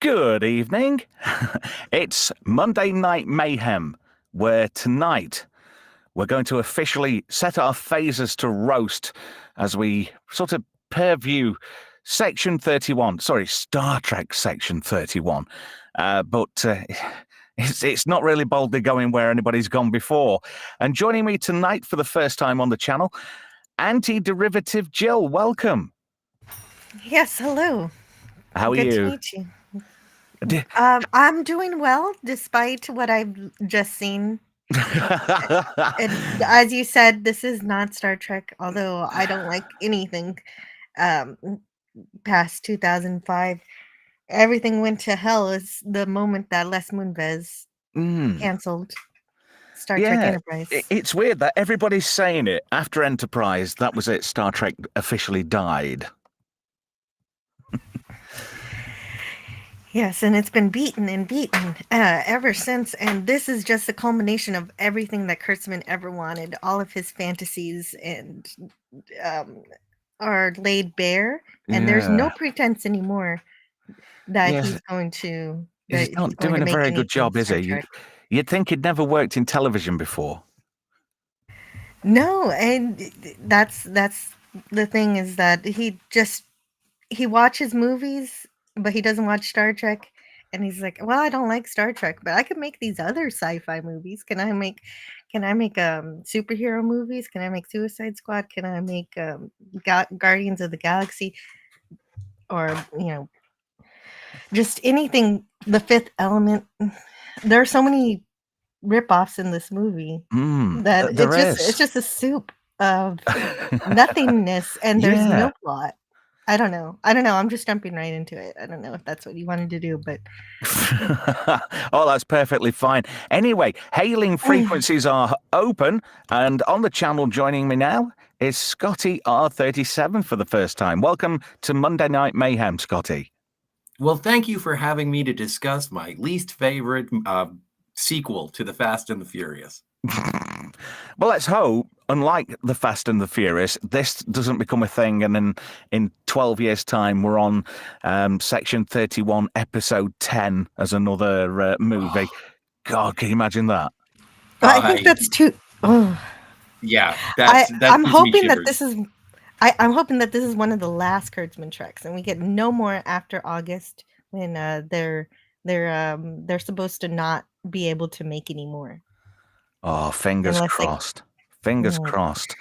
Good evening. It's Monday Night Mayhem, where tonight we're going to officially set our phasers to roast as we sort of purview Section 31. Sorry, Star Trek Section 31. But it's not really boldly going where anybody's gone before. And joining me tonight for the first time on the channel, Anti-Derivative Jill. Welcome. Yes, hello. How are Good you? to meet you. I'm doing well, despite what I've just seen. And as you said, this is not Star Trek, although I don't like anything past 2005. Everything went to hell is the moment that Les Moonves canceled Star Trek Enterprise. It's weird that everybody's saying it. After Enterprise, that was it. Star Trek officially died. Yes, and it's been beaten and beaten ever since. And this is just the culmination of everything that Kurtzman ever wanted. All of his fantasies and are laid bare. And there's no pretense anymore that he's going to. He's not doing a very good job, is he? You'd think he'd never worked in television before. No, and that's the thing, is that he watches movies, but he doesn't watch Star Trek, and he's like, well, I don't like Star Trek, but I can make these other sci-fi movies. Can I make superhero movies? Can I make Suicide Squad? Can I make Guardians of the Galaxy? Or, just anything, The Fifth Element. There are so many rip-offs in this movie that it's just a soup of nothingness, and there's no plot. I don't know. I'm just jumping right into it. I don't know if that's what you wanted to do, but oh, that's perfectly fine. Anyway, hailing frequencies are open, and on the channel joining me now is Scotty R37 for the first time. Welcome to Monday Night Mayhem, Scotty. Well, thank you for having me to discuss my least favorite sequel to The Fast and the Furious. Well, let's hope, unlike The Fast and the Furious, this doesn't become a thing, and then in 12 years' time, we're on Section 31, Episode 10 as another movie. God, can you imagine that? I think that's too... Yeah, I'm hoping that this is... I'm hoping that this is one of the last Kurtzman treks, and we get no more after August, when they're supposed to not be able to make any more. Oh, fingers crossed. Fingers crossed.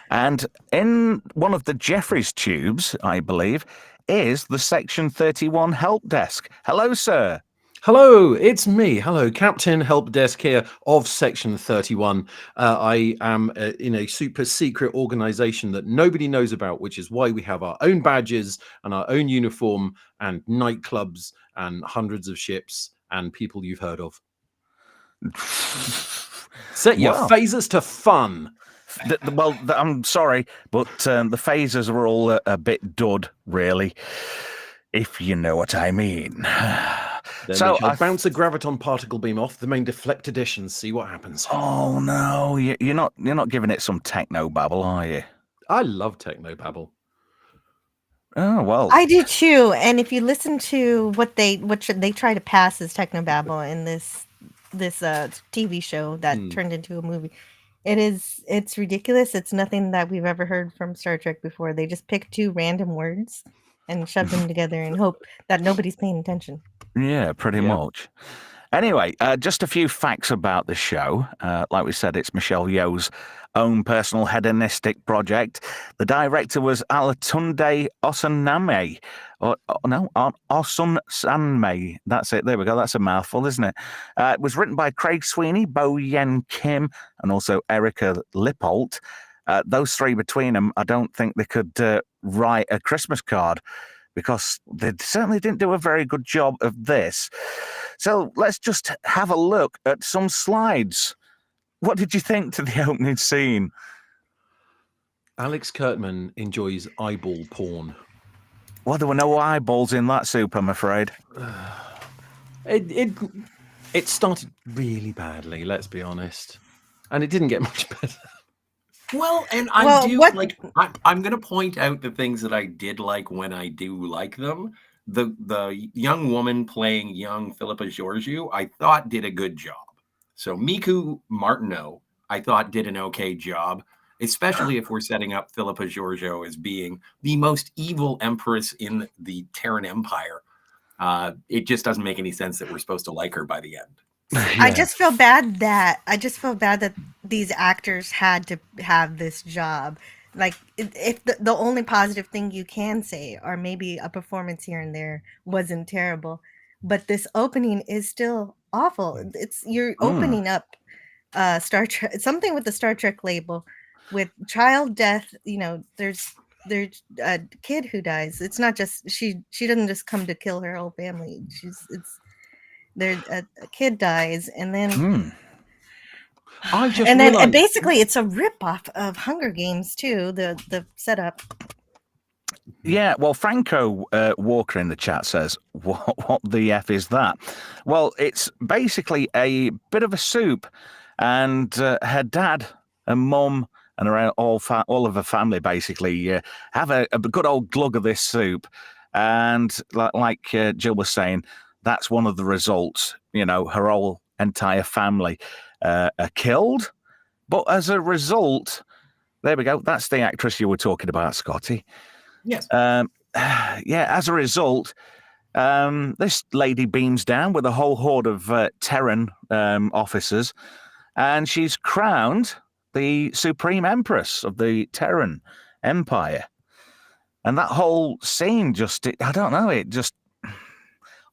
And in one of the Jeffries tubes, I believe, is the Section 31 help desk. Hello, sir. Hello, it's me. Hello, Captain Help Desk here of Section 31. I am in a super secret organization that nobody knows about, which is why we have our own badges and our own uniform and nightclubs and hundreds of ships and people you've heard of. Set your phasers to fun. Well, I'm sorry, but the phasers are all a bit dud, really, if you know what I mean. Then so I bounce a graviton particle beam off the main deflect edition. See what happens. Oh no, you're not giving it some techno babble, are you? I love techno babble. Oh well, I do too. And if you listen to what they try to pass as technobabble in this TV show that turned into a movie, it's ridiculous. It's nothing that we've ever heard from Star Trek before. They just pick two random words and shove them together and hope that nobody's paying attention. Yeah, pretty much. Anyway, just a few facts about the show. Like we said, it's Michelle Yeoh's own personal hedonistic project. The director was Alatunde Osunsanmi. Osunsanmi. That's it. There we go. That's a mouthful, isn't it? It was written by Craig Sweeney, Bo Yen Kim, and also Erica Lippolt. Those three between them, I don't think they could write a Christmas card, because they certainly didn't do a very good job of this. So let's just have a look at some slides. What did you think to the opening scene? Alex Kurtzman enjoys eyeball porn. Well, there were no eyeballs in that soup, I'm afraid. It started really badly, let's be honest. And it didn't get much better. Well, and I'm going to point out the things that I did like when I do like them. the young woman playing young Philippa Georgiou, I thought did a good job. So Miku Martineau, I thought did an okay job, especially if we're setting up Philippa Georgiou as being the most evil empress in the Terran Empire. It just doesn't make any sense that we're supposed to like her by the end. I just feel bad that these actors had to have this job. Like, if the only positive thing you can say, or maybe a performance here and there, wasn't terrible, but this opening is still awful. You're opening up Star Trek, something with the Star Trek label, with child death. You know, there's a kid who dies. It's not just she doesn't just come to kill her whole family. A kid dies, and then I just and then realized, basically it's a rip-off of Hunger Games too, the setup. Yeah, well, Franco Walker in the chat says, what the F is that? Well, it's basically a bit of a soup, and her dad and mum and all of her family basically have a good old glug of this soup. And like Jill was saying, that's one of the results. You know, her whole entire family are killed. But as a result, there we go. That's the actress you were talking about, Scotty. Yes. Yeah, as a result, this lady beams down with a whole horde of Terran officers, and she's crowned the Supreme Empress of the Terran Empire. And that whole scene I don't know, it just...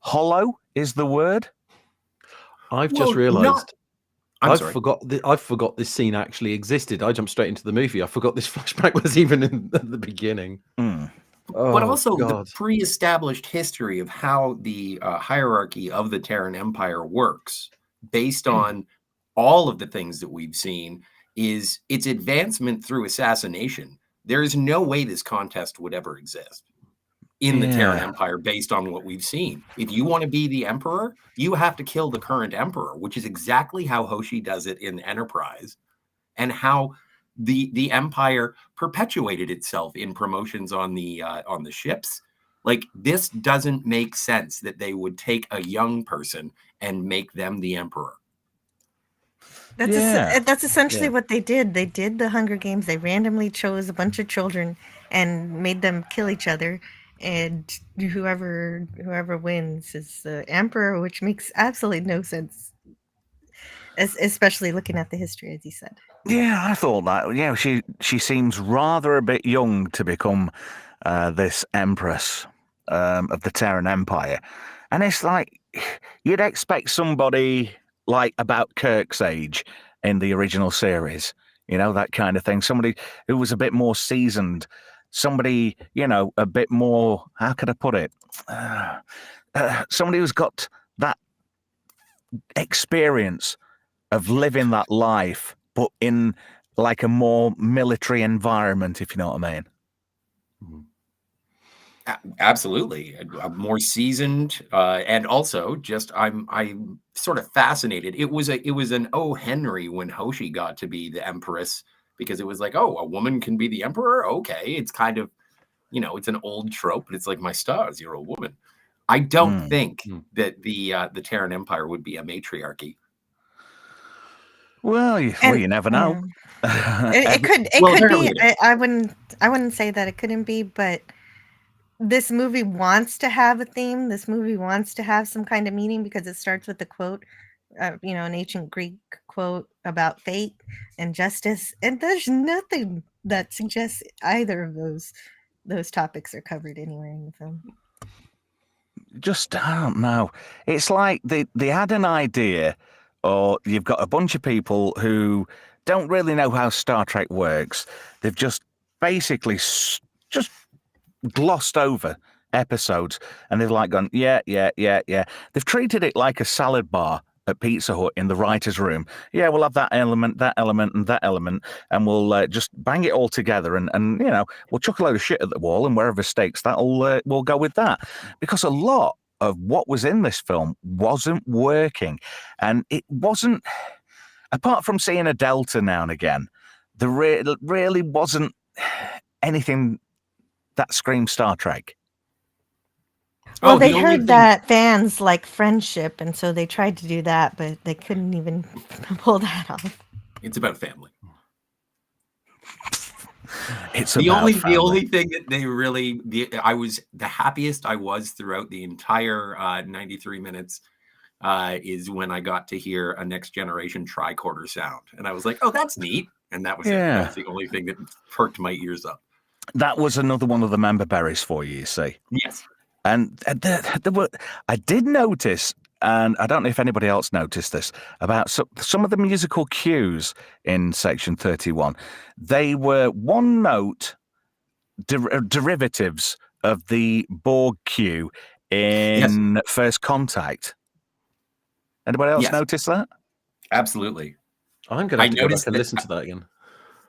hollow is the word. I've just realized I forgot this scene actually existed. I jumped straight into the movie. I forgot this flashback was even in at the beginning. But also the pre-established history of how the hierarchy of the Terran Empire works, based on all of the things that we've seen, is its advancement through assassination. There is no way this contest would ever exist in the Terran Empire based on what we've seen. If you want to be the emperor, you have to kill the current emperor, which is exactly how Hoshi does it in Enterprise, and how the empire perpetuated itself in promotions on the ships. Like, this doesn't make sense that they would take a young person and make them the emperor. That's essentially what they did. They did the Hunger Games. They randomly chose a bunch of children and made them kill each other, and whoever wins is the emperor, which makes absolutely no sense, especially looking at the history, as you said. Yeah, I thought that. Yeah, she seems rather a bit young to become this empress of the Terran Empire. And it's like, you'd expect somebody like about Kirk's age in the original series, you know, that kind of thing. Somebody who was a bit more seasoned, somebody, you know, a bit more, how could I put it? Somebody who's got that experience of living that life, but in like a more military environment, if you know what I mean. Absolutely, more seasoned, and also just I'm sort of fascinated. It was an O. Henry when Hoshi got to be the empress, because it was like, oh, a woman can be the emperor. Okay, it's kind of, you know, it's an old trope, but it's like, my stars, you're a woman. I don't think that the Terran Empire would be a matriarchy. Well, you never know. It could be. I wouldn't say that it couldn't be, but this movie wants to have a theme. This movie wants to have some kind of meaning, because it starts with the quote, you know, an ancient Greek quote about fate and justice, and there's nothing that suggests either of those topics are covered anywhere in the film. Just, I don't know. It's like they had an idea, or you've got a bunch of people who don't really know how Star Trek works. They've just basically just glossed over episodes, and they've like gone, yeah. They've treated it like a salad bar at Pizza Hut in the writer's room. Yeah, we'll have that element, and that element, and we'll just bang it all together, and you know, we'll chuck a load of shit at the wall, and wherever stakes that, we'll go with that. Because a lot of what was in this film wasn't working, and it wasn't, apart from seeing a Delta now and again, there really wasn't anything that screams Star Trek. Well, the they only heard thing- that fans like friendship, and so they tried to do that, but they couldn't even pull that off. It's about family. It's The about only family. thing that they really I was the happiest I was throughout the entire 93 minutes is when I got to hear a Next Generation tricorder sound, and I was like, "Oh, that's neat." And that was it. Yeah. That was the only thing that perked my ears up. That was another one of the member berries for you see. Yes. And there were, I did notice, and I don't know if anybody else noticed this, about some of the musical cues in Section 31. They were one-note derivatives of the Borg cue in First Contact. Anybody else Yes. notice that? Absolutely. I'm going to have to go back noticed and that- listen to that again.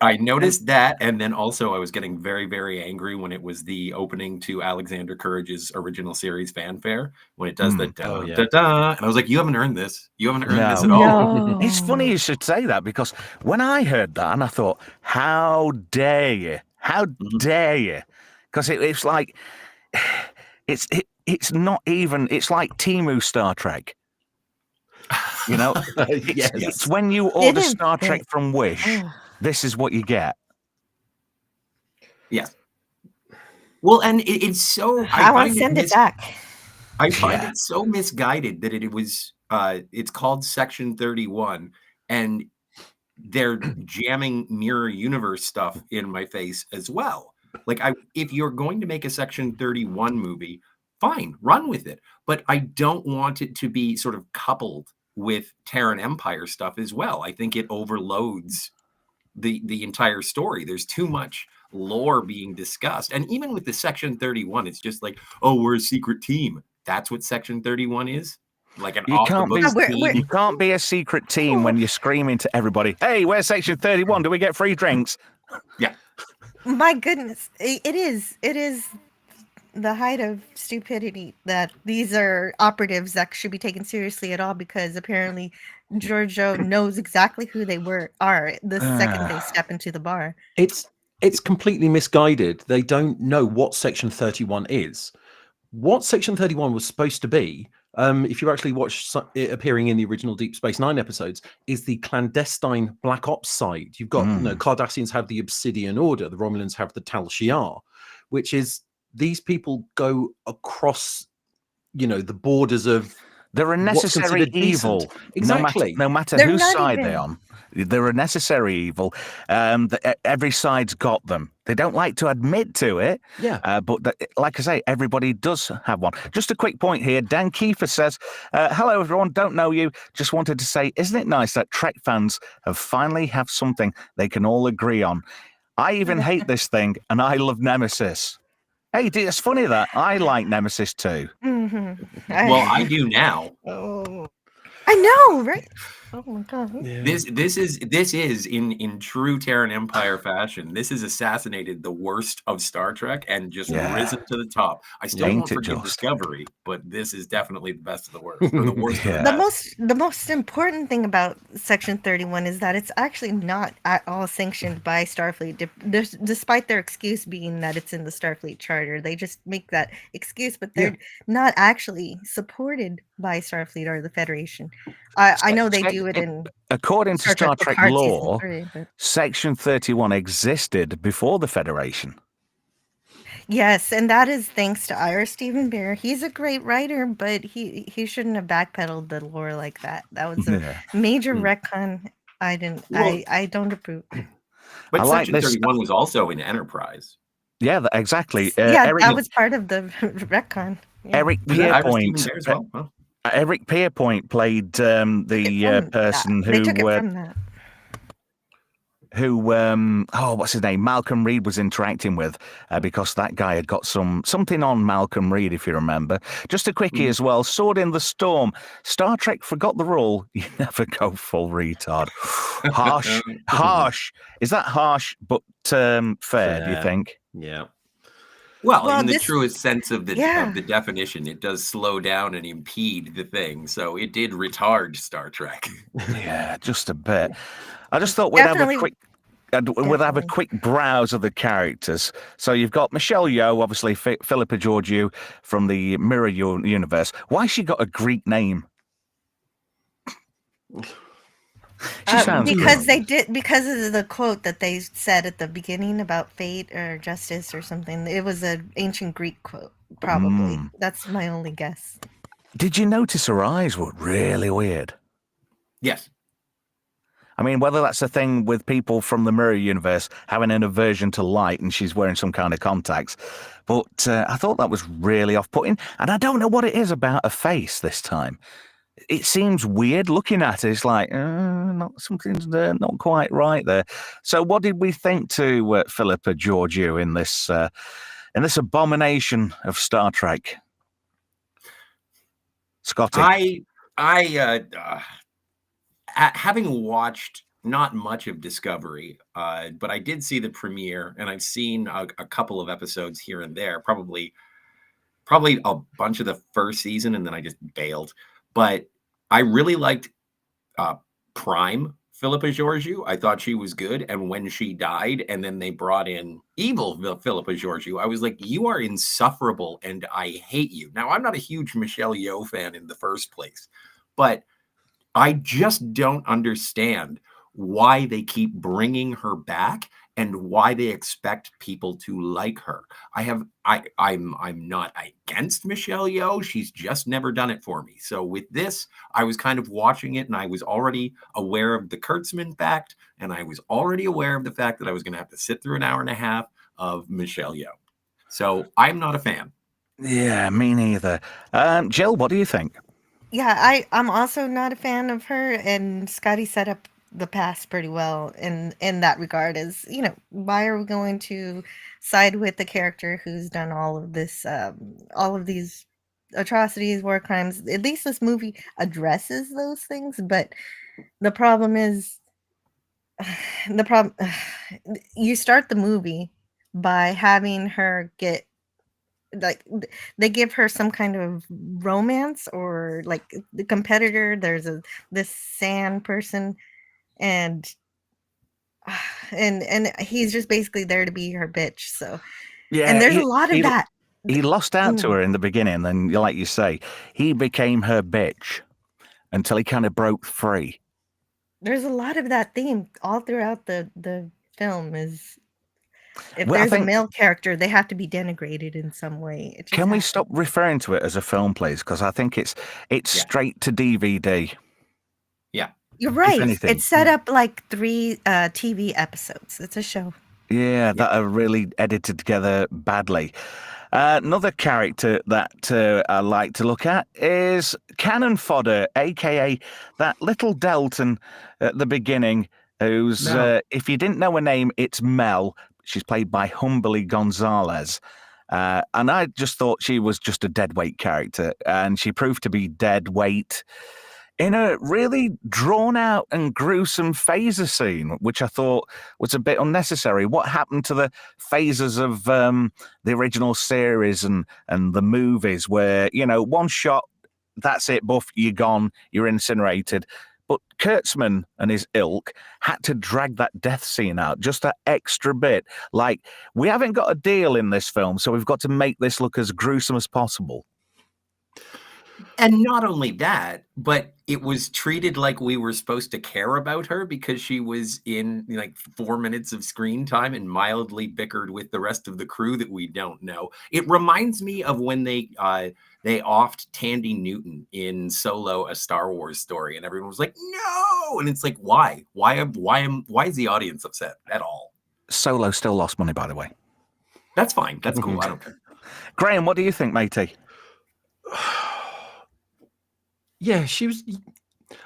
I noticed that, and then also I was getting very, very angry when it was the opening to Alexander Courage's original series fanfare, when it does the da, da, da, and I was like, "You haven't earned this. You haven't earned this at all." No. It's funny you should say that, because when I heard that, and I thought, how dare you? How dare you? Because it's like, it's not even, it's like Timu Star Trek. You know, it's when you order is Star Trek big. from Wish, Ugh. this is what you get. Yes. Well, and it's so I want to send it back. I find it so misguided that it was it's called Section 31, and they're jamming mirror universe stuff in my face as well. Like, if you're going to make a Section 31 movie, fine, run with it. But I don't want it to be sort of coupled with Terran Empire stuff as well. I think it overloads the entire story. There's too much lore being discussed. And even with the Section 31, it's just like, oh, we're a secret team. That's what Section 31 is? Like an off-the-books team? You can't be a secret team when you're screaming to everybody, hey, we're Section 31, do we get free drinks? Yeah. My goodness, it is the height of stupidity that these are operatives that should be taken seriously at all, because apparently Giorgio knows exactly who they are the second they step into the bar. It's completely misguided. They don't know what Section 31 is. What Section 31 was supposed to be, if you actually watch it appearing in the original Deep Space Nine episodes, is the clandestine Black Ops side. You've got, Cardassians have the Obsidian Order, the Romulans have the Tal Shiar, which is these people go across, the borders of. They're a necessary evil. Decent. Exactly. No matter whose side they're on. They're a necessary evil. Every side's got them. They don't like to admit to it. Yeah. But like I say, everybody does have one. Just a quick point here. Dan Kiefer says, hello, everyone. Don't know you. Just wanted to say, isn't it nice that Trek fans have finally have something they can all agree on? I even hate this thing, and I love Nemesis. Hey, it's funny that I like Nemesis too. Well, I do now. Oh, I know, right? Oh my god! Yeah. This is in true Terran Empire fashion. This has assassinated the worst of Star Trek and just risen to the top. I still won't forgive Discovery, but this is definitely the best of the worst, or the worst. Of the most important thing about Section 31 is that it's actually not at all sanctioned by Starfleet, despite their excuse being that it's in the Starfleet Charter. They just make that excuse, but they're not actually supported by Starfleet or the Federation. I know they do it in. According to Star Trek lore, Section 31 existed before the Federation. Yes, and that is thanks to Ira Stephen Bear. He's a great writer, but he shouldn't have backpedaled the lore like that. That was a major retcon. I don't approve. But Section 31 was also in Enterprise. Yeah, exactly. That was part of the retcon. Yeah. Eric Pierpoint. Eric Pierpoint played the person who what's his name? Malcolm Reed was interacting with, because that guy had got something on Malcolm Reed, if you remember. Just a quickie as well. Sword in the Storm. Star Trek forgot the rule. You never go full retard. Harsh. Is that harsh but fair, do you think? Yeah. Well, in the truest sense of the definition, it does slow down and impede the thing. So it did retard Star Trek. Yeah, just a bit. I just thought we'd have a quick. And we'll have a Definitely. quick browse of the characters. So you've got Michelle Yeoh, obviously Philippa Georgiou from the Mirror universe. Why she got a Greek name? She sounds Because Greek. because of the quote that they said at the beginning about fate or justice or something. It was an ancient Greek quote, probably. That's my only guess. Did you notice her eyes were really weird? Yes. I mean, whether that's a thing with people from the Mirror universe having an aversion to light and she's wearing some kind of contacts, but I thought that was really off-putting, and I don't know what it is about her face this time. It seems weird looking at it. It's like, something's not quite right there. So what did we think to Philippa Georgiou in this abomination of Star Trek? Scotty? Having watched not much of Discovery, but I did see the premiere, and I've seen a couple of episodes here and there, probably a bunch of the first season, and then I just bailed. But I really liked Prime Philippa Georgiou. I thought she was good, and when she died, and then they brought in evil Philippa Georgiou, I was like, you are insufferable, and I hate you. Now, I'm not a huge Michelle Yeoh fan in the first place, but I just don't understand why they keep bringing her back and why they expect people to like her. I'm not against Michelle Yeoh. She's just never done it for me. So with this, I was kind of watching it, and I was already aware of the Kurtzman fact, and I was already aware of the fact that I was going to have to sit through an hour and a half of Michelle Yeoh. So I'm not a fan. Yeah, me neither. Jill, what do you think? Yeah, I'm also not a fan of her, and Scotty set up the past pretty well in that regard. Is, why are we going to side with the character who's done all of this, all of these atrocities, war crimes? At least this movie addresses those things, but the problem is, you start the movie by having her get, like, they give her some kind of romance, or like the competitor, there's this sand person, and he's just basically there to be her bitch. So Yeah, and there's a lot of that. He lost out to her in the beginning, and like you say, he became her bitch until he kind of broke free. There's a lot of that theme all throughout the film. Is if there's a male character, they have to be denigrated in some way. Can we stop referring to it as a film, please? Because I think it's straight to DVD. Yeah. You're right. It's set up like 3 TV episodes. It's a show. Yeah, that are really edited together badly. Another character that I like to look at is Cannon Fodder, a.k.a. that little Delton at the beginning, who's, if you didn't know her name, it's Mel. She's played by Humberly Gonzalez. And I just thought she was just a deadweight character, and she proved to be deadweight in a really drawn-out and gruesome phaser scene, which I thought was a bit unnecessary. What happened to the phasers of the original series and the movies where, one shot, that's it, buff, you're gone, you're incinerated. But Kurtzman and his ilk had to drag that death scene out just that extra bit. Like, we haven't got a deal in this film, so we've got to make this look as gruesome as possible. And not only that, but it was treated like we were supposed to care about her because she was in like 4 minutes of screen time and mildly bickered with the rest of the crew that we don't know. It reminds me of when they offed Tandy Newton in Solo: A Star Wars Story, and everyone was like, "No!" And it's like, why? Why is the audience upset at all? Solo still lost money, by the way. That's fine. That's cool. I don't care. Graham, what do you think, matey? Yeah, she was.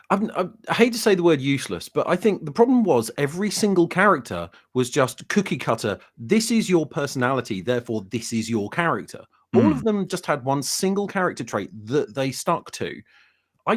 I hate to say the word useless, but I think the problem was every single character was just cookie cutter. This is your personality, therefore this is your character. All of them just had one single character trait that they stuck to. I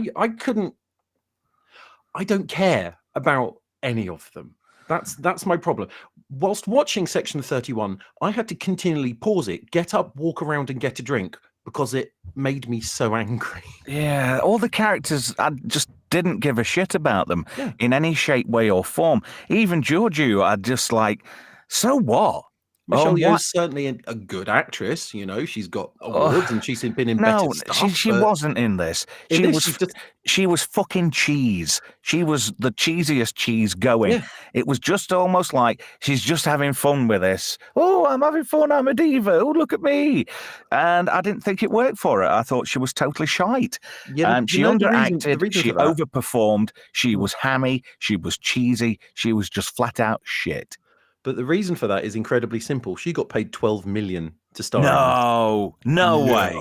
don't care about any of them. That's my problem. Whilst watching Section 31, I had to continually pause it, get up, walk around, and get a drink, because it made me so angry. Yeah, all the characters had just didn't give a shit about them Yeah. in any shape, way, or form. Even Georgiou, I just like, so what? Michelle What? Yeoh's certainly a good actress. You know, she's got awards and she's been in better No, stuff. she wasn't in this. In this, She was fucking cheese. She was the cheesiest cheese going. Yeah. It was just almost like she's just having fun with this. Oh, I'm having fun. I'm a diva. Oh, look at me. And I didn't think it worked for her. I thought she was totally shite. She underacted. She overperformed. She was hammy. She was cheesy. She was just flat out shit. But the reason for that is incredibly simple. She got paid $12 million to star in this. No way.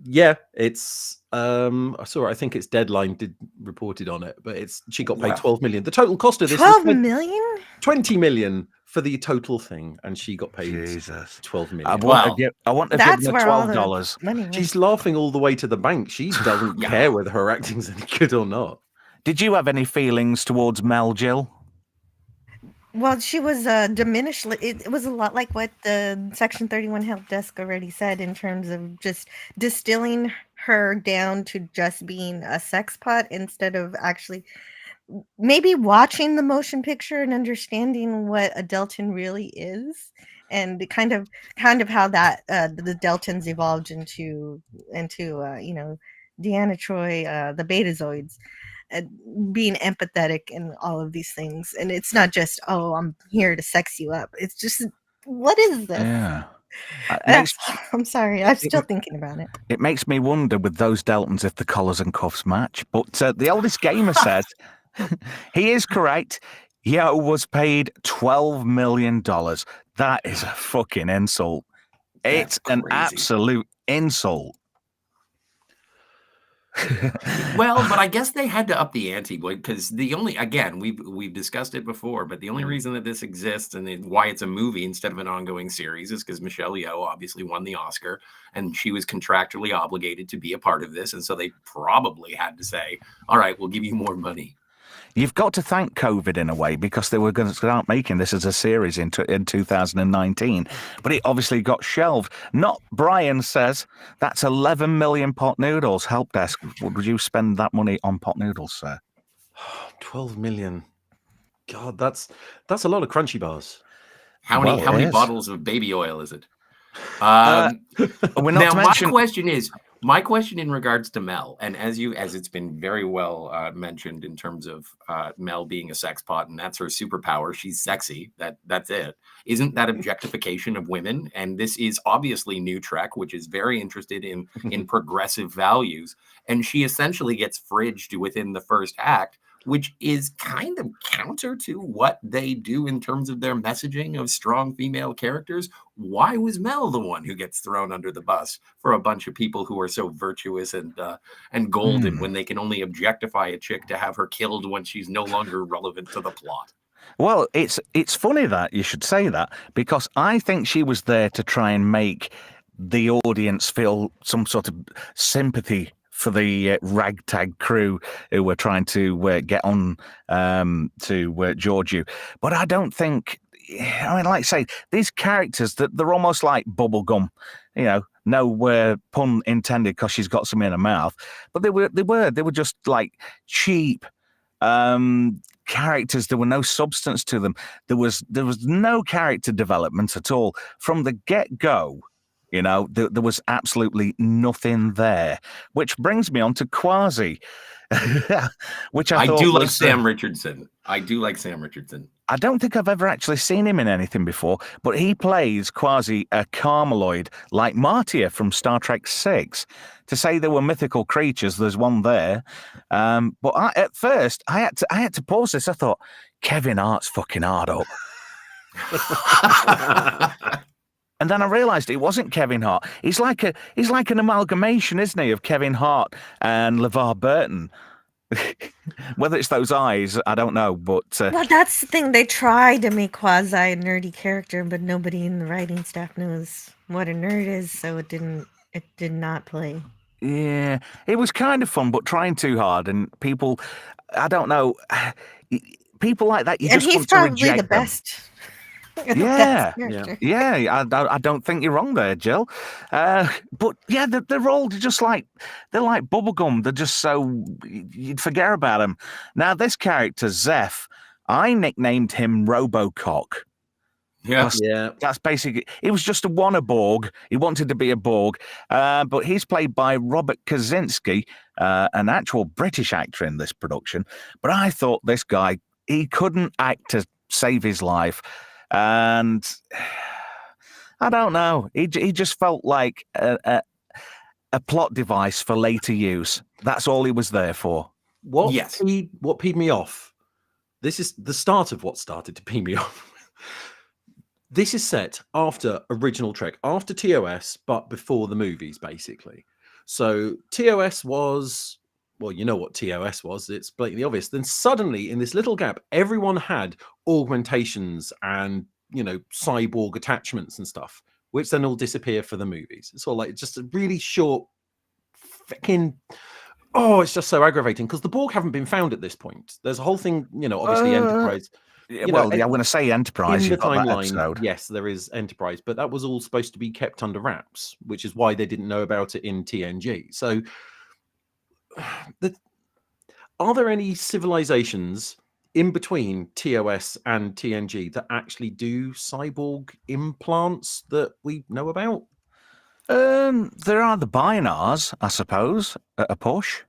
Yeah, it's I saw it. I think it's Deadline reported on it, but she got paid $12 million. The total cost of this 12 million? 20 million for the total thing, and she got paid Jesus. 12 million. I want to give her $12. She's laughing all the way to the bank. She doesn't care whether her acting's any good or not. Did you have any feelings towards Mel, Jill? Well, she was diminished. It was a lot like what the Section 31 help desk already said in terms of just distilling her down to just being a sex pot instead of actually maybe watching the motion picture and understanding what a Deltan really is, and kind of how that the Deltans evolved into Deanna Troi, the Betazoids. Being empathetic and all of these things, and it's not just I'm here to sex you up. It's just, what is this? Yeah. I'm sorry, I'm still thinking about it. It makes me wonder with those Deltans if the collars and cuffs match. But the oldest gamer says he is correct. Yeoh was paid $12 million. That is a fucking insult. It's an absolute insult. Well, but I guess they had to up the ante, because we've discussed it before, but the only reason that this exists and why it's a movie instead of an ongoing series is because Michelle Yeoh obviously won the Oscar and she was contractually obligated to be a part of this, and so they probably had to say, all right, we'll give you more money. You've got to thank COVID in a way, because they were going to start making this as a series in 2019, but it obviously got shelved. Not Brian says that's 11 million pot noodles. Help desk. Would you spend that money on pot noodles, sir? 12 million. God, that's a lot of crunchy bars. How many bottles of baby oil is it? My question in regards to Mel, and as it's been very well mentioned in terms of Mel being a sex pot, and that's her superpower. She's sexy. That's it. Isn't that objectification of women? And this is obviously New Trek, which is very interested in progressive values. And she essentially gets fridged within the first act, which is kind of counter to what they do in terms of their messaging of strong female characters. Why was Mel the one who gets thrown under the bus for a bunch of people who are so virtuous and golden when they can only objectify a chick to have her killed when she's no longer relevant to the plot? Well, it's funny that you should say that, because I think she was there to try and make the audience feel some sort of sympathy for the ragtag crew who were trying to get on to Georgiou. But I don't think, like I say, these characters, that they're almost like bubblegum, no pun intended, because she's got some in her mouth. But they were just like cheap characters. There were no substance to them. There was no character development at all from the get-go. There was absolutely nothing there, which brings me on to Quasi, which I do like Sam Richardson. I do like Sam Richardson. I don't think I've ever actually seen him in anything before, but he plays Quasi, a Carmeloid, like Martia from Star Trek VI. To say there were mythical creatures, there's one there. But at first, I had to pause this. I thought, Kevin Hart's fucking hard up. And then I realised it wasn't Kevin Hart. He's like an amalgamation, isn't he, of Kevin Hart and LeVar Burton. Whether it's those eyes, I don't know. But well, that's the thing. They tried to make Quasi a nerdy character, but nobody in the writing staff knows what a nerd is, so it did not play. Yeah, it was kind of fun, but trying too hard, and people, I don't know, people like that. And he's probably the best. Yeah, character. yeah. I don't think you're wrong there, Jill. But yeah, they're all just like they're like bubblegum. They're just so you'd forget about them. Now, this character Zeph, I nicknamed him Robocock. Yeah. Yeah. That's basically, he was just a Borg. He wanted to be a Borg, but he's played by Robert Kaczynski, an actual British actor in this production. But I thought this guy, he couldn't act to save his life. And I don't know, he just felt like a plot device for later use. That's all he was there for. What Yes. peed me off? This is the start of what started to pee me off. This is set after original Trek, after TOS, but before the movies, basically. So TOS was, well, you know what TOS was. It's blatantly obvious. Then suddenly, in this little gap, everyone had augmentations and, you know, cyborg attachments and stuff, which then all disappear for the movies. It's all like just a really short fucking... Oh, it's just so aggravating because the Borg haven't been found at this point. There's a whole thing, you know, obviously Enterprise... Well, I'm going to say Enterprise. In the You've got that timeline, episode. yes, there is Enterprise, but that was all supposed to be kept under wraps, which is why they didn't know about it in TNG. So, are there any civilizations in between TOS and TNG that actually do cyborg implants that we know about? There are the Binars, I suppose, at a push.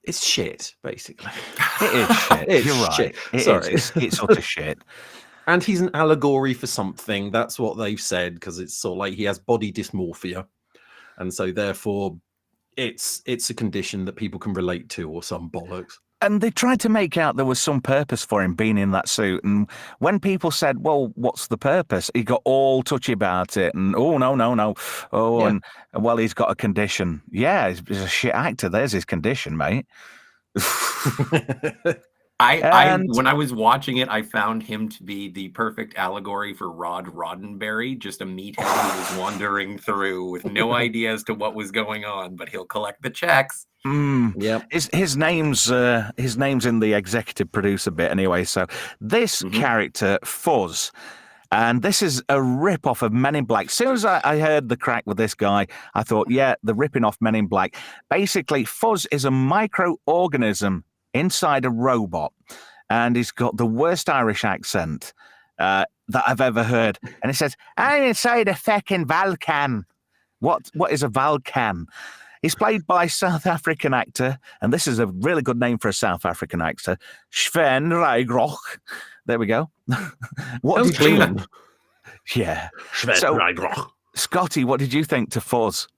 It's shit, basically. It is shit. It's You're right. shit. It Sorry. is. It's utter shit. And he's an allegory for something. That's what they've said, because it's sort of like he has body dysmorphia. And so therefore it's a condition that people can relate to or some bollocks. And they tried to make out there was some purpose for him being in that suit. And when people said, well, what's the purpose? He got all touchy about it. And, oh, no. Oh, Yeah. and, well, he's got a condition. Yeah, he's a shit actor. There's his condition, mate. When I was watching it, I found him to be the perfect allegory for Rod Roddenberry, just a meathead who was wandering through with no idea as to what was going on, but he'll collect the checks. Yeah, his name's in the executive producer bit anyway. So this character Fuzz, and this is a rip-off of Men in Black. As soon as I heard the crack with this guy, I thought, yeah, they're ripping off Men in Black. Basically, Fuzz is a microorganism inside a robot, and he's got the worst Irish accent that I've ever heard. And he says, I'm inside a feckin' Valcan. What is a Valcan? He's played by South African actor, and this is a really good name for a South African actor, Sven Rygroch. There we go. What did you... Yeah. So, Scotty, what did you think to Fuzz?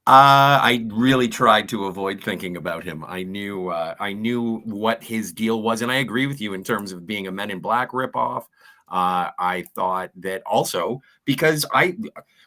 I really tried to avoid thinking about him. I knew what his deal was, and I agree with you in terms of being a Men in Black ripoff. I thought that also because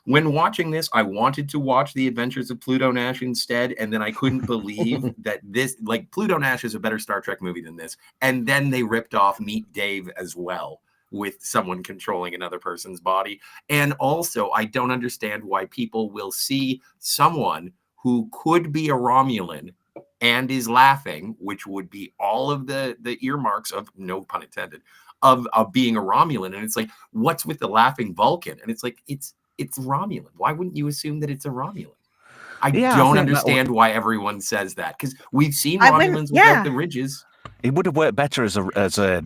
when watching this, I wanted to watch The Adventures of Pluto Nash instead, and then I couldn't believe that this, like, Pluto Nash is a better Star Trek movie than this, and then they ripped off Meet Dave as well, with someone controlling another person's body. And also, I don't understand why people will see someone who could be a Romulan and is laughing, which would be all of the earmarks of, no pun intended, of being a Romulan. And it's like, what's with the laughing Vulcan? And it's like, it's Romulan. Why wouldn't you assume that it's a Romulan? I don't understand why everyone says that, because we've seen Romulans without the ridges. It would have worked better as a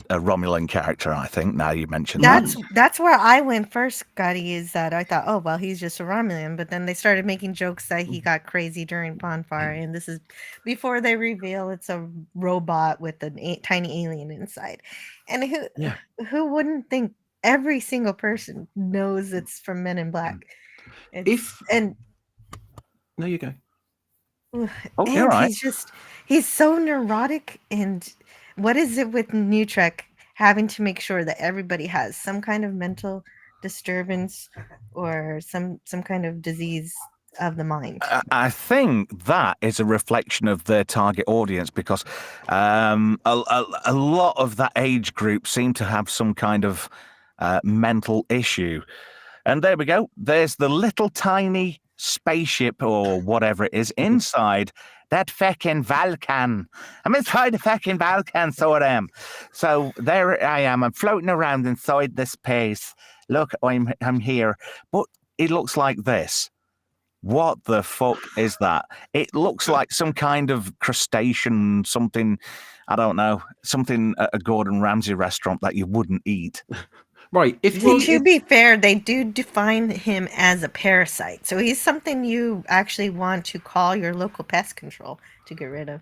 Romulan character, I think. Now you mentioned that's where I went first, Scotty. Is that I thought, oh well, he's just a Romulan, but then they started making jokes that he got crazy during Bonfire, and this is before they reveal it's a robot with a tiny alien inside. And who wouldn't think every single person knows it's from Men in Black? No, you go. Oh, you're right. He's so neurotic. And what is it with New Trek having to make sure that everybody has some kind of mental disturbance or some kind of disease of the mind? I think that is a reflection of their target audience, because a lot of that age group seem to have some kind of mental issue. And there we go. There's the little tiny spaceship or whatever it is inside that fucking Vulcan. I'm inside the fucking Vulcan, so I am. So there I am. I'm floating around inside this space. Look, I'm here. But it looks like this. What the fuck is that? It looks like some kind of crustacean, something, I don't know, something at a Gordon Ramsay restaurant that you wouldn't eat. Right. To be fair, they do define him as a parasite. So he's something you actually want to call your local pest control to get rid of.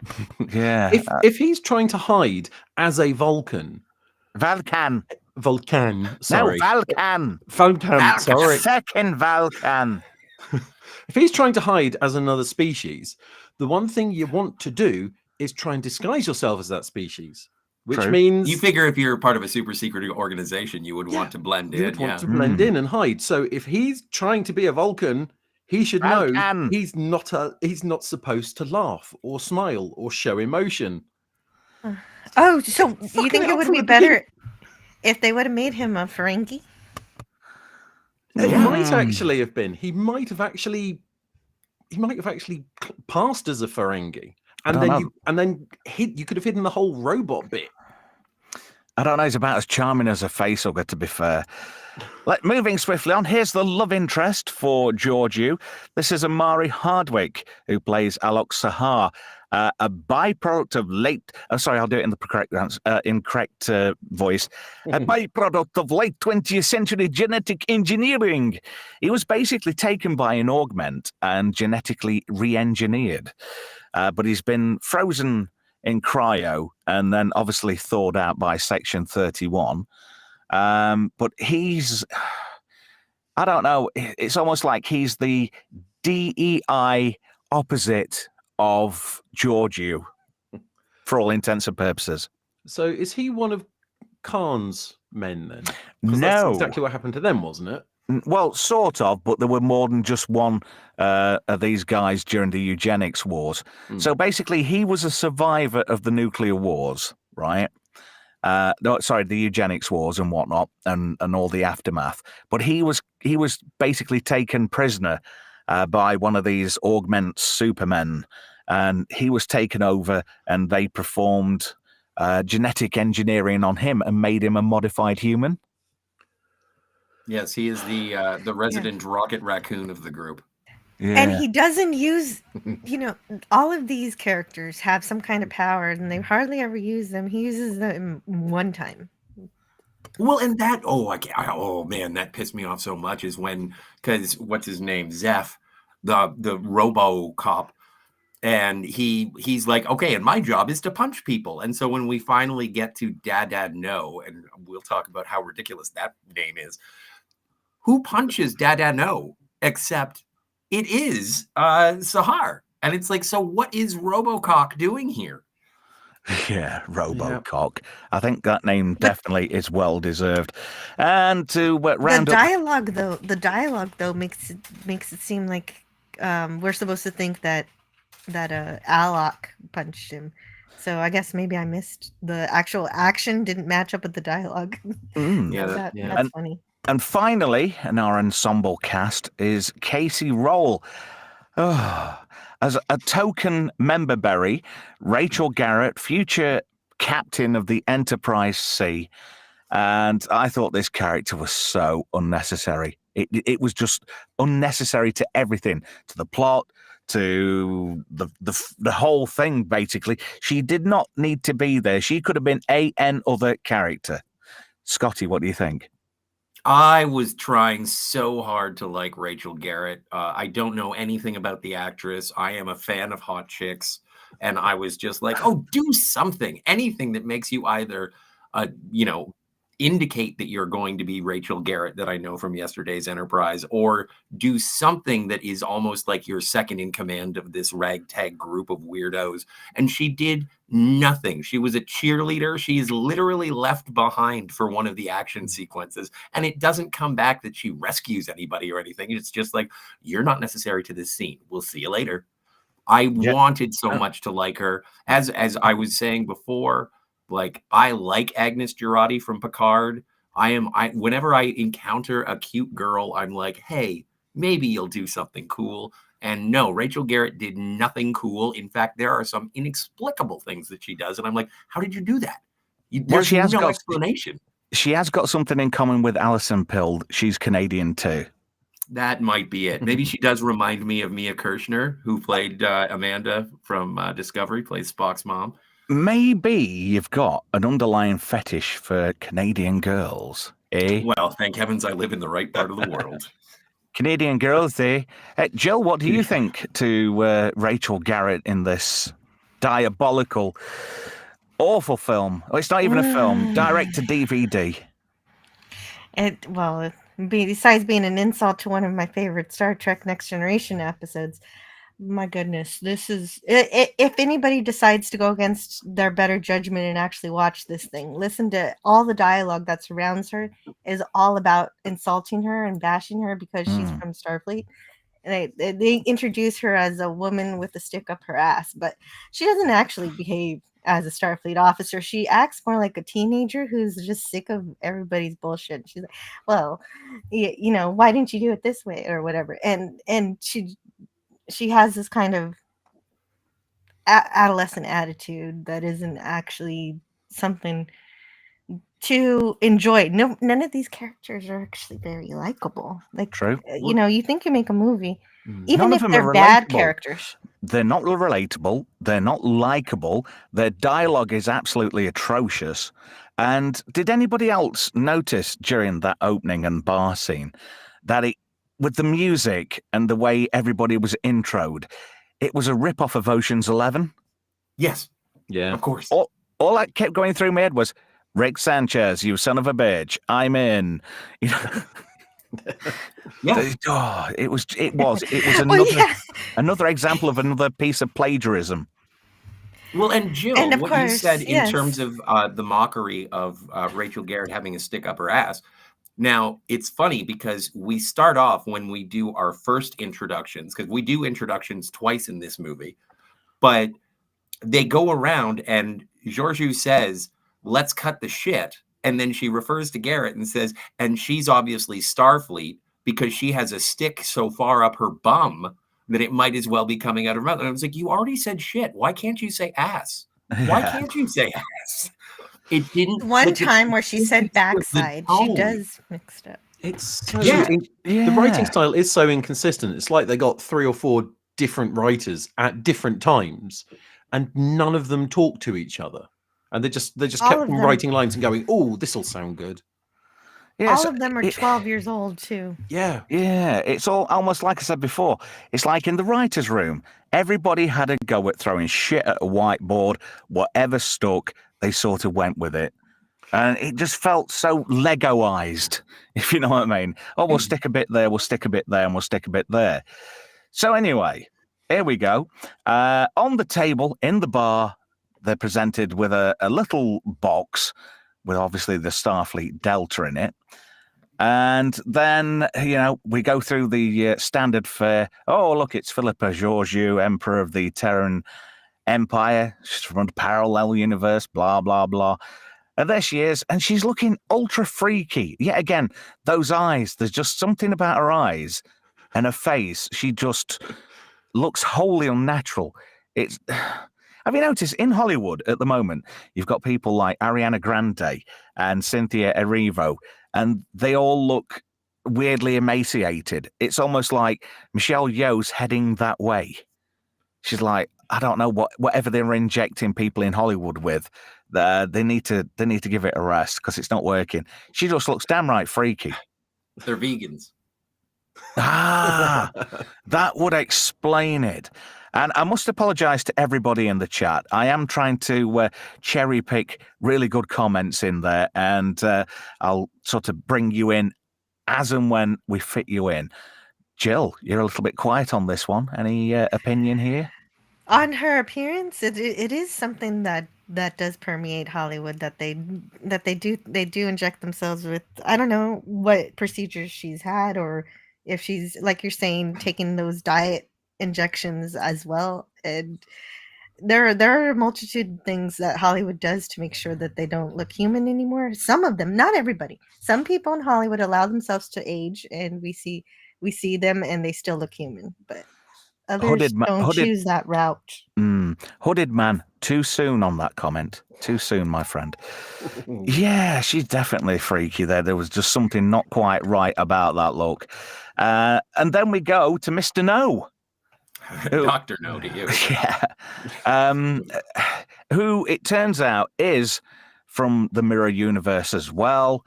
Yeah. If he's trying to hide as a Vulcan. Vulcan, sorry. No, Vulcan. Sorry. Fucking Vulcan. If he's trying to hide as another species, the one thing you want to do is try and disguise yourself as that species, which True. means You figure if you're part of a super secret organization, you would want to blend in. you'd want to blend in and hide. So if he's trying to be a Vulcan, he should know he's not supposed to laugh or smile or show emotion. Oh, so you think it would be better if they would have made him a Ferengi? It might actually have been. He might have actually passed as a Ferengi, and then you could have hidden the whole robot bit. I don't know. He's about as charming as a facehugger, to be fair. Moving swiftly on, here's the love interest for Georgiou. This is Amari Hardwick, who plays Alok Sahar, a byproduct of I'll do it in the incorrect voice. A byproduct of late 20th century genetic engineering. He was basically taken by an augment and genetically re-engineered. But he's been frozen in cryo and then obviously thawed out by Section 31. But he's, I don't know, it's almost like he's the DEI opposite of Georgiou for all intents and purposes. So is he one of Khan's men then? No. That's exactly what happened to them, wasn't it? Well, sort of, but there were more than just one of these guys during the eugenics wars. So basically, he was a survivor of the nuclear wars, right? The eugenics wars and whatnot, and all the aftermath. But he was basically taken prisoner by one of these augment supermen, and he was taken over, and they performed genetic engineering on him and made him a modified human. Yes, he is the resident rocket raccoon of the group. Yeah. And he doesn't use, all of these characters have some kind of power and they hardly ever use them. He uses them one time. Well, and that, man, that pissed me off so much is because what's his name? Zeph, the robo cop. And he's like, okay, and my job is to punch people. And so when we finally get to Dad No, and we'll talk about how ridiculous that name is, who punches Dad No except it is Sahar. And it's like, so what is Robocock doing here? Yeah, Robocock. Yeah. I think that name definitely is well deserved. And to round the dialogue though makes it seem like we're supposed to think that Alok punched him. So I guess maybe I missed the actual action didn't match up with the dialogue. That's funny. And finally, in our ensemble cast is Casey Roll. As a token member berry, Rachel Garrett, future captain of the Enterprise C. And I thought this character was so unnecessary. It was just unnecessary to everything, to the plot, to the whole thing, basically. She did not need to be there. She could have been an other character. Scotty, what do you think? I was trying so hard to like Rachel Garrett. I don't know anything about the actress. I am a fan of hot chicks. And I was just like, oh, do something. Anything that makes you either, indicate that you're going to be Rachel Garrett that I know from yesterday's Enterprise, or do something that is almost like you're second in command of this ragtag group of weirdos. And she did nothing. She was a cheerleader. She is literally left behind for one of the action sequences. And it doesn't come back that she rescues anybody or anything. It's just like, you're not necessary to this scene. We'll see you later. I wanted so much to like her. As I was saying before, like, I like Agnes Jurati from Picard. Whenever I encounter a cute girl, I'm like, hey, maybe you'll do something cool. And no, Rachel Garrett did nothing cool. In fact, there are some inexplicable things that she does. And I'm like, how did you do that? There's no explanation. She has got something in common with Alison Pill. She's Canadian too. That might be it. Maybe she does remind me of Mia Kirshner, who played Amanda from Discovery, plays Spock's mom. Maybe you've got an underlying fetish for Canadian girls, eh? Well, thank heavens I live in the right part of the world. Canadian girls, eh? Jill, what do you think to Rachel Garrett in this diabolical, awful film? Oh, it's not even a film, direct to DVD. Besides being an insult to one of my favorite Star Trek Next Generation episodes, my goodness, this is if anybody decides to go against their better judgment and actually watch this thing, listen to all the dialogue that surrounds her is all about insulting her and bashing her because she's from Starfleet. And they introduce her as a woman with a stick up her ass, but she doesn't actually behave as a Starfleet officer. She acts more like a teenager who's just sick of everybody's bullshit. She's like, well, why didn't you do it this way or whatever? And she has this kind of adolescent attitude that isn't actually something to enjoy. No, none of these characters are actually very likable. Like, true. You think you make a movie, even if they're bad characters. They're not relatable. They're not likable. Their dialogue is absolutely atrocious. And did anybody else notice during that opening and bar scene that with the music and the way everybody was introed, it was a rip-off of Ocean's 11? Yes. Yeah. Of course. All that kept going through my head was, Rick Sanchez, you son of a bitch, I'm in. Yeah. It was another example of another piece of plagiarism. Well, and Jill, And of what course, you said in yes. terms of the mockery of Rachel Garrett having a stick up her ass. Now, it's funny because we start off when we do our first introductions, because we do introductions twice in this movie, but they go around and Georgiou says, let's cut the shit. And then she refers to Garrett and says, and she's obviously Starfleet because she has a stick so far up her bum that it might as well be coming out of her mouth. And I was like, you already said shit. Why can't you say ass? Why can't you say ass? It didn't. One time where she said backside, she does mixed up. It's so the writing style is so inconsistent. It's like they got 3 or 4 different writers at different times, and none of them talk to each other. And they just kept writing lines and going, "Oh, this will sound good." Yeah, all of them are 12 years old too. Yeah. It's all almost like I said before. It's like in the writer's room. Everybody had a go at throwing shit at a whiteboard. Whatever stuck, they sort of went with it. And it just felt so Legoized, if you know what I mean. Oh, we'll stick a bit there, we'll stick a bit there, and we'll stick a bit there. So anyway, here we go. On the table in the bar, they're presented with a little box with obviously the Starfleet Delta in it. And then, we go through the standard fare. Oh, look, it's Philippa Georgiou, Emperor of the Terran Empire. She's from a parallel universe, blah, blah, blah. And there she is, and she's looking ultra freaky. Yet again, those eyes, there's just something about her eyes and her face. She just looks wholly unnatural. Have you noticed in Hollywood at the moment, you've got people like Ariana Grande and Cynthia Erivo, and they all look weirdly emaciated. It's almost like Michelle Yeoh's heading that way. She's like, I don't know, whatever they're injecting people in Hollywood with, they need to give it a rest because it's not working. She just looks damn right freaky. They're vegans. That would explain it. And I must apologize to everybody in the chat. I am trying to cherry pick really good comments in there, and I'll sort of bring you in as and when we fit you in. Jill, you're a little bit quiet on this one. Any opinion here? On her appearance, it is something that does permeate Hollywood, that they do inject themselves with, I don't know what procedures she's had, or if she's, like you're saying, taking those diet injections as well. And there are a multitude of things that Hollywood does to make sure that they don't look human anymore. Some of them, not everybody. Some people in Hollywood allow themselves to age, and we see we see them and they still look human, but others Hooded don't choose that route. Hooded man, too soon on that comment. Too soon, my friend. Yeah, she's definitely freaky there. There was just something not quite right about that look. And then we go to Mr. No. Dr. No to you. Yeah. Who it turns out is from the mirror universe as well.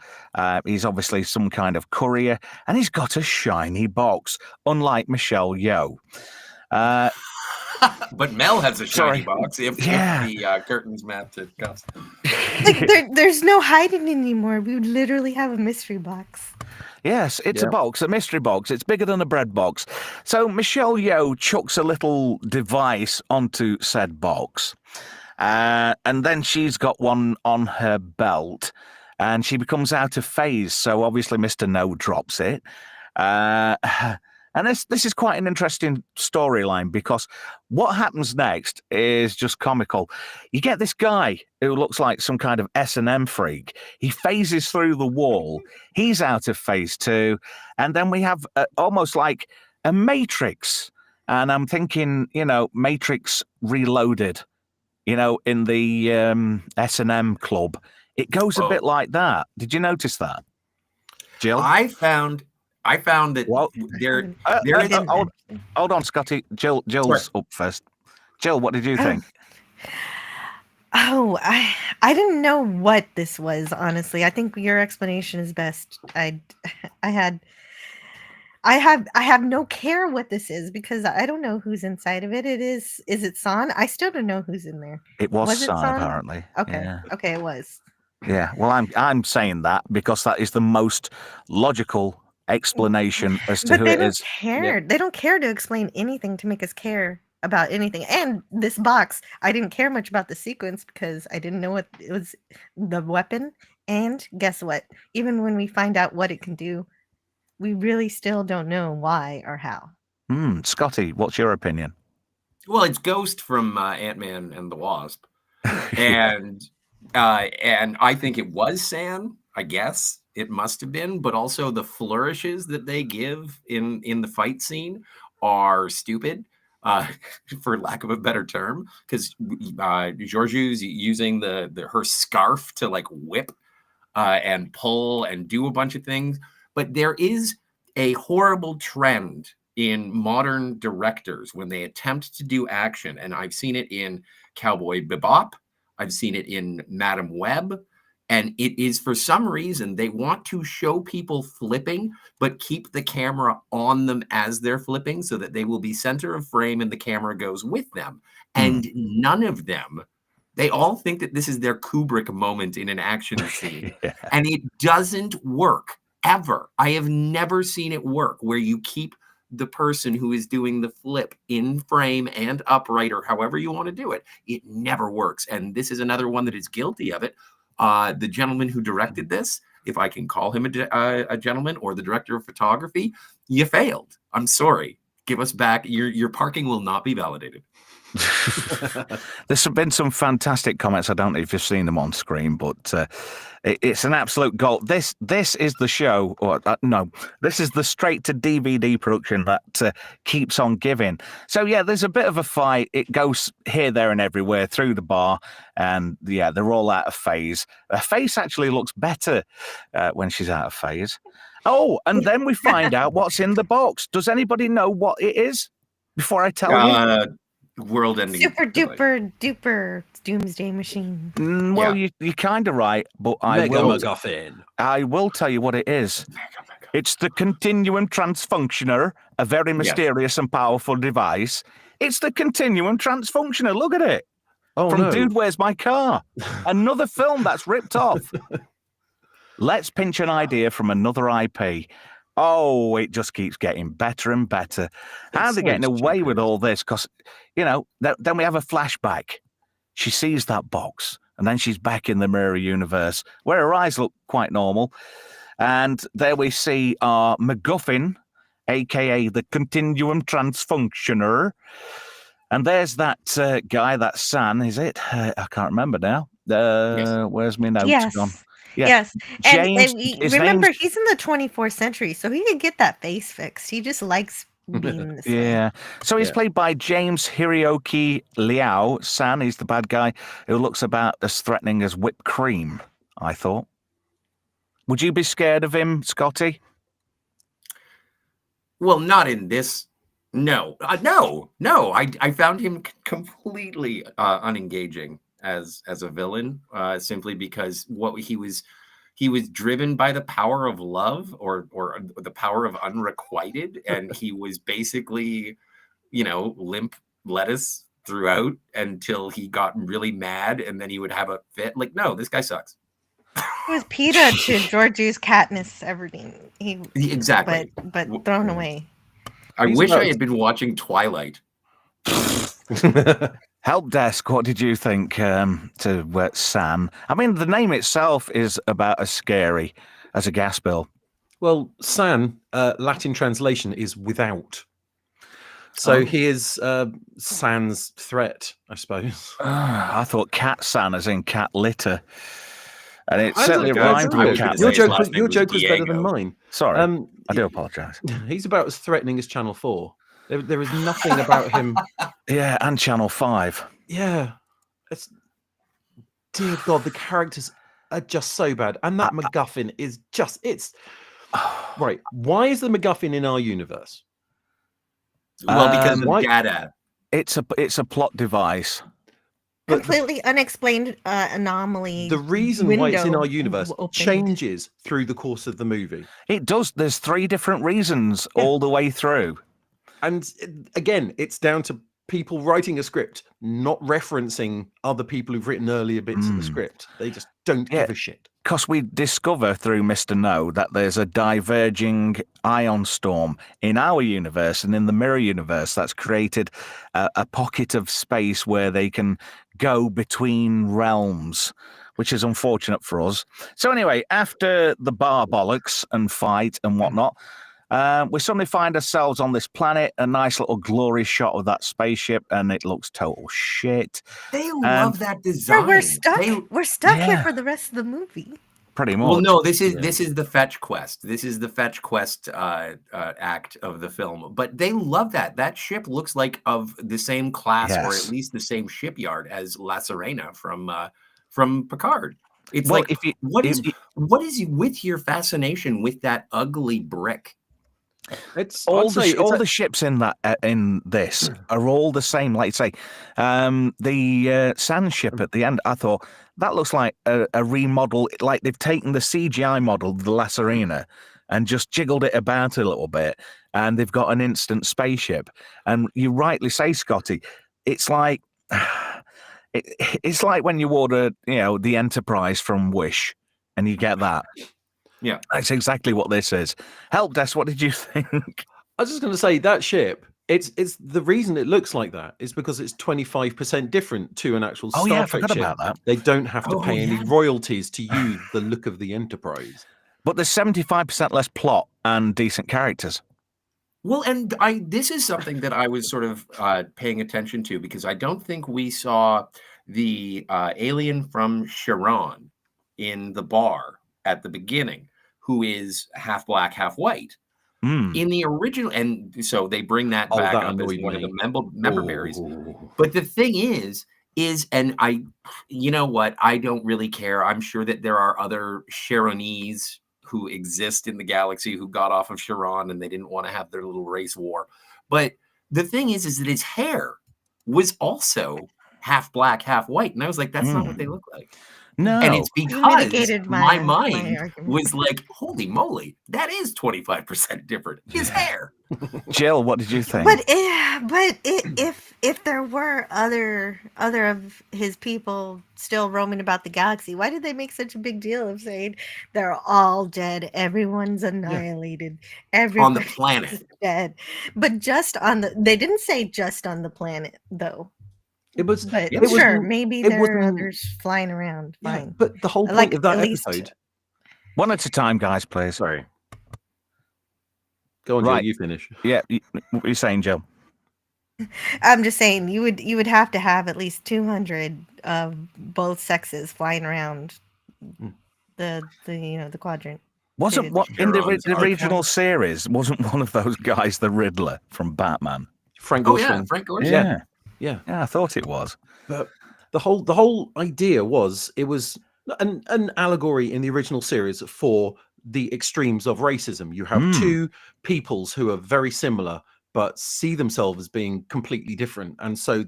He's obviously some kind of courier, and he's got a shiny box, unlike Michelle Yeoh. But Mel has a shiny box if the curtains match it. Like there's no hiding anymore. We would literally have a mystery box. Yes, it's a box, a mystery box. It's bigger than a bread box. So Michelle Yeoh chucks a little device onto said box. And then she's got one on her belt, and she becomes out of phase. So obviously Mr. No drops it. And this is quite an interesting storyline, because what happens next is just comical. You get this guy who looks like some kind of S&M freak. He phases through the wall. He's out of phase too. And then we have almost like a Matrix. And I'm thinking, Matrix Reloaded, in the S&M club. It goes a bit like that. Did you notice that, Jill? I found that hold on, Scotty. Jill's up first. Jill, what did you think? Oh, I didn't know what this was, honestly. I think your explanation is best. I have no care what this is, because I don't know who's inside of it. Is it San? I still don't know who's in there. It was San, apparently. Okay. Yeah. Okay, it was. Yeah. Well, I'm saying that because that is the most logical explanation as to who it is. Care. They don't care to explain anything to make us care about anything. And this box, I didn't care much about the sequence because I didn't know what it was, the weapon. And guess what? Even when we find out what it can do, we really still don't know why or how. Scotty, what's your opinion? Well, it's Ghost from Ant-Man and the Wasp, and I think it was San. I guess it must have been, but also the flourishes that they give in the fight scene are stupid, for lack of a better term, because Georgiou's using her scarf to like whip and pull and do a bunch of things. But there is a horrible trend in modern directors when they attempt to do action, and I've seen it in Cowboy Bebop, I've seen it in Madam Web. And it is, for some reason, they want to show people flipping, but keep the camera on them as they're flipping so that they will be center of frame and the camera goes with them. And none of them, they all think that this is their Kubrick moment in an action scene. And it doesn't work, ever. I have never seen it work where you keep the person who is doing the flip in frame and upright, or however you want to do it. It never works. And this is another one that is guilty of it. The gentleman who directed this, if I can call him a gentleman, or the director of photography, you failed. I'm sorry. Give us back. Your parking will not be validated. There's been some fantastic comments. I don't know if you've seen them on screen, but it's an absolute goal. This is the show, or no, this is the straight to DVD production that keeps on giving. So yeah, there's a bit of a fight. It goes here, there, and everywhere through the bar, and yeah, they're all out of phase. Her face actually looks better when she's out of phase. Oh, and then we find out what's in the box. Does anybody know what it is before I tell you? World-ending, super duper doomsday machine. Well, you're kind of right, but I will tell you what it is. It's the Continuum Transfunctioner, a very mysterious and powerful device. It's the Continuum Transfunctioner. Look at it. Dude, Where's My Car? Another film that's ripped off. Let's pinch an idea from another IP. Oh, it just keeps getting better and better. How are they getting away with all this? Because, then we have a flashback. She sees that box, and then she's back in the mirror universe, where her eyes look quite normal. And there we see our MacGuffin, a.k.a. the Continuum Transfunctioner. And there's that guy, that San, is it? I can't remember now. Where's my notes gone? Yeah. Yes, and James, remember he's in the 24th century, so he could get that face fixed. He just likes being this way. Yeah. So he's played by James Hiroki Liao San. He's the bad guy who looks about as threatening as whipped cream, I thought. Would you be scared of him, Scotty? Well, not in this. No. I found him completely unengaging as a villain, simply because what he was driven by the power of love or the power of unrequited, and he was basically, limp lettuce throughout until he got really mad, and then he would have a fit. Like, no, this guy sucks. He was PETA to Georgiou's Katniss everything. Exactly. But thrown away. I wish I had been watching Twilight. Help desk, what did you think to San? I mean, the name itself is about as scary as a gas bill. Well, San, Latin translation is without. So he is San's threat, I suppose. I thought cat San as in cat litter. And it certainly rhymed with cat. Your joke was better than mine. Sorry, I do apologise. He's about as threatening as Channel 4. There is nothing about him. Yeah, and Channel 5. Yeah. Dear God, the characters are just so bad. And that MacGuffin is just, right. Why is the MacGuffin in our universe? Well, because of Dada. It's a plot device. Completely unexplained anomaly. The reason why it's in our universe changes through the course of the movie. It does. There's 3 different reasons all the way through. And again, it's down to people writing a script, not referencing other people who've written earlier bits of the script. They just don't give a shit. Because we discover through Mr. No that there's a diverging ion storm in our universe and in the mirror universe that's created a pocket of space where they can go between realms, which is unfortunate for us. So anyway, after the bar bollocks and fight and whatnot, we suddenly find ourselves on this planet, a nice little glory shot of that spaceship, and it looks total shit. They love that design. So we're stuck here for the rest of the movie. Pretty much. Well, no, this is the fetch quest. This is the fetch quest act of the film. But they love that. That ship looks like of the same class, or at least the same shipyard as La Sirena from Picard. It's what is with your fascination with that ugly brick? It's all the ships in this are all the same. Like say, the sand ship at the end, I thought that looks like a remodel. Like they've taken the CGI model, the La Sirena, and just jiggled it about a little bit, and they've got an instant spaceship. And you rightly say, Scotty, it's like it's like when you order, the Enterprise from Wish, and you get that. Yeah, that's exactly what this is. Help desk, what did you think? I was just going to say that ship. It's the reason it looks like that is because it's 25% different to an actual Star Trek ship. About that. They don't have to pay any royalties to use the look of the Enterprise. But there's 75% less plot and decent characters. Well, and this is something that I was sort of paying attention to, because I don't think we saw the alien from Chiron in the bar at the beginning, who is half black, half white. In the original, and so they bring that back up as one of the member berries. But the thing is, and you know what? I don't really care. I'm sure that there are other Chironese who exist in the galaxy who got off of Chiron and they didn't want to have their little race war. But the thing is that his hair was also half black, half white. And I was like, that's not what they look like. No. And it's because my mind was like, holy moly, that is 25% different. His hair. Jill, what did you think? But if there were other of his people still roaming about the galaxy, why did they make such a big deal of saying they're all dead, everyone's annihilated, everyone's on the planet dead? But they didn't say just on the planet though. It was, but it sure, was, maybe there are others flying around. Fine. Yeah, but the whole point of that episode. One at a time, guys, please. Sorry. Go on, Jill, you finish. Yeah, what are you saying, Jill? I'm just saying you would have to have at least 200 of both sexes flying around the quadrant. Wasn't what in Neurons the are original counted. series? Wasn't one of those guys the Riddler from Batman? Frank Oh yeah, Gorshin. Frank Gorshin. Yeah, Yeah. I thought it was. But the whole idea was it was an allegory in the original series for the extremes of racism. You have two peoples who are very similar but see themselves as being completely different, and so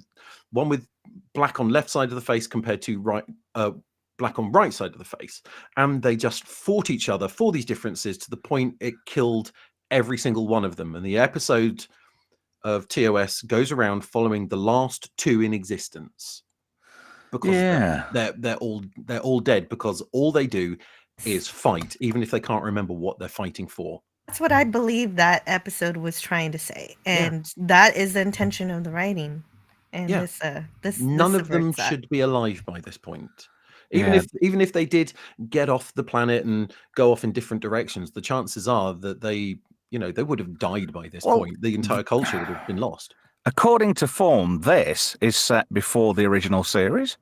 one with black on left side of the face compared to black on right side of the face, and they just fought each other for these differences to the point it killed every single one of them. And the episode of TOS goes around following the last two in existence because they're all dead because all they do is fight, even if they can't remember what they're fighting for. That's what I believe that episode was trying to say, and that is the intention of the writing. And this none of them subverts that. should be alive by this point. Even if they did get off the planet and go off in different directions, the chances are that they would have died by this point. The entire culture would have been lost. According to form, this is set before the original series.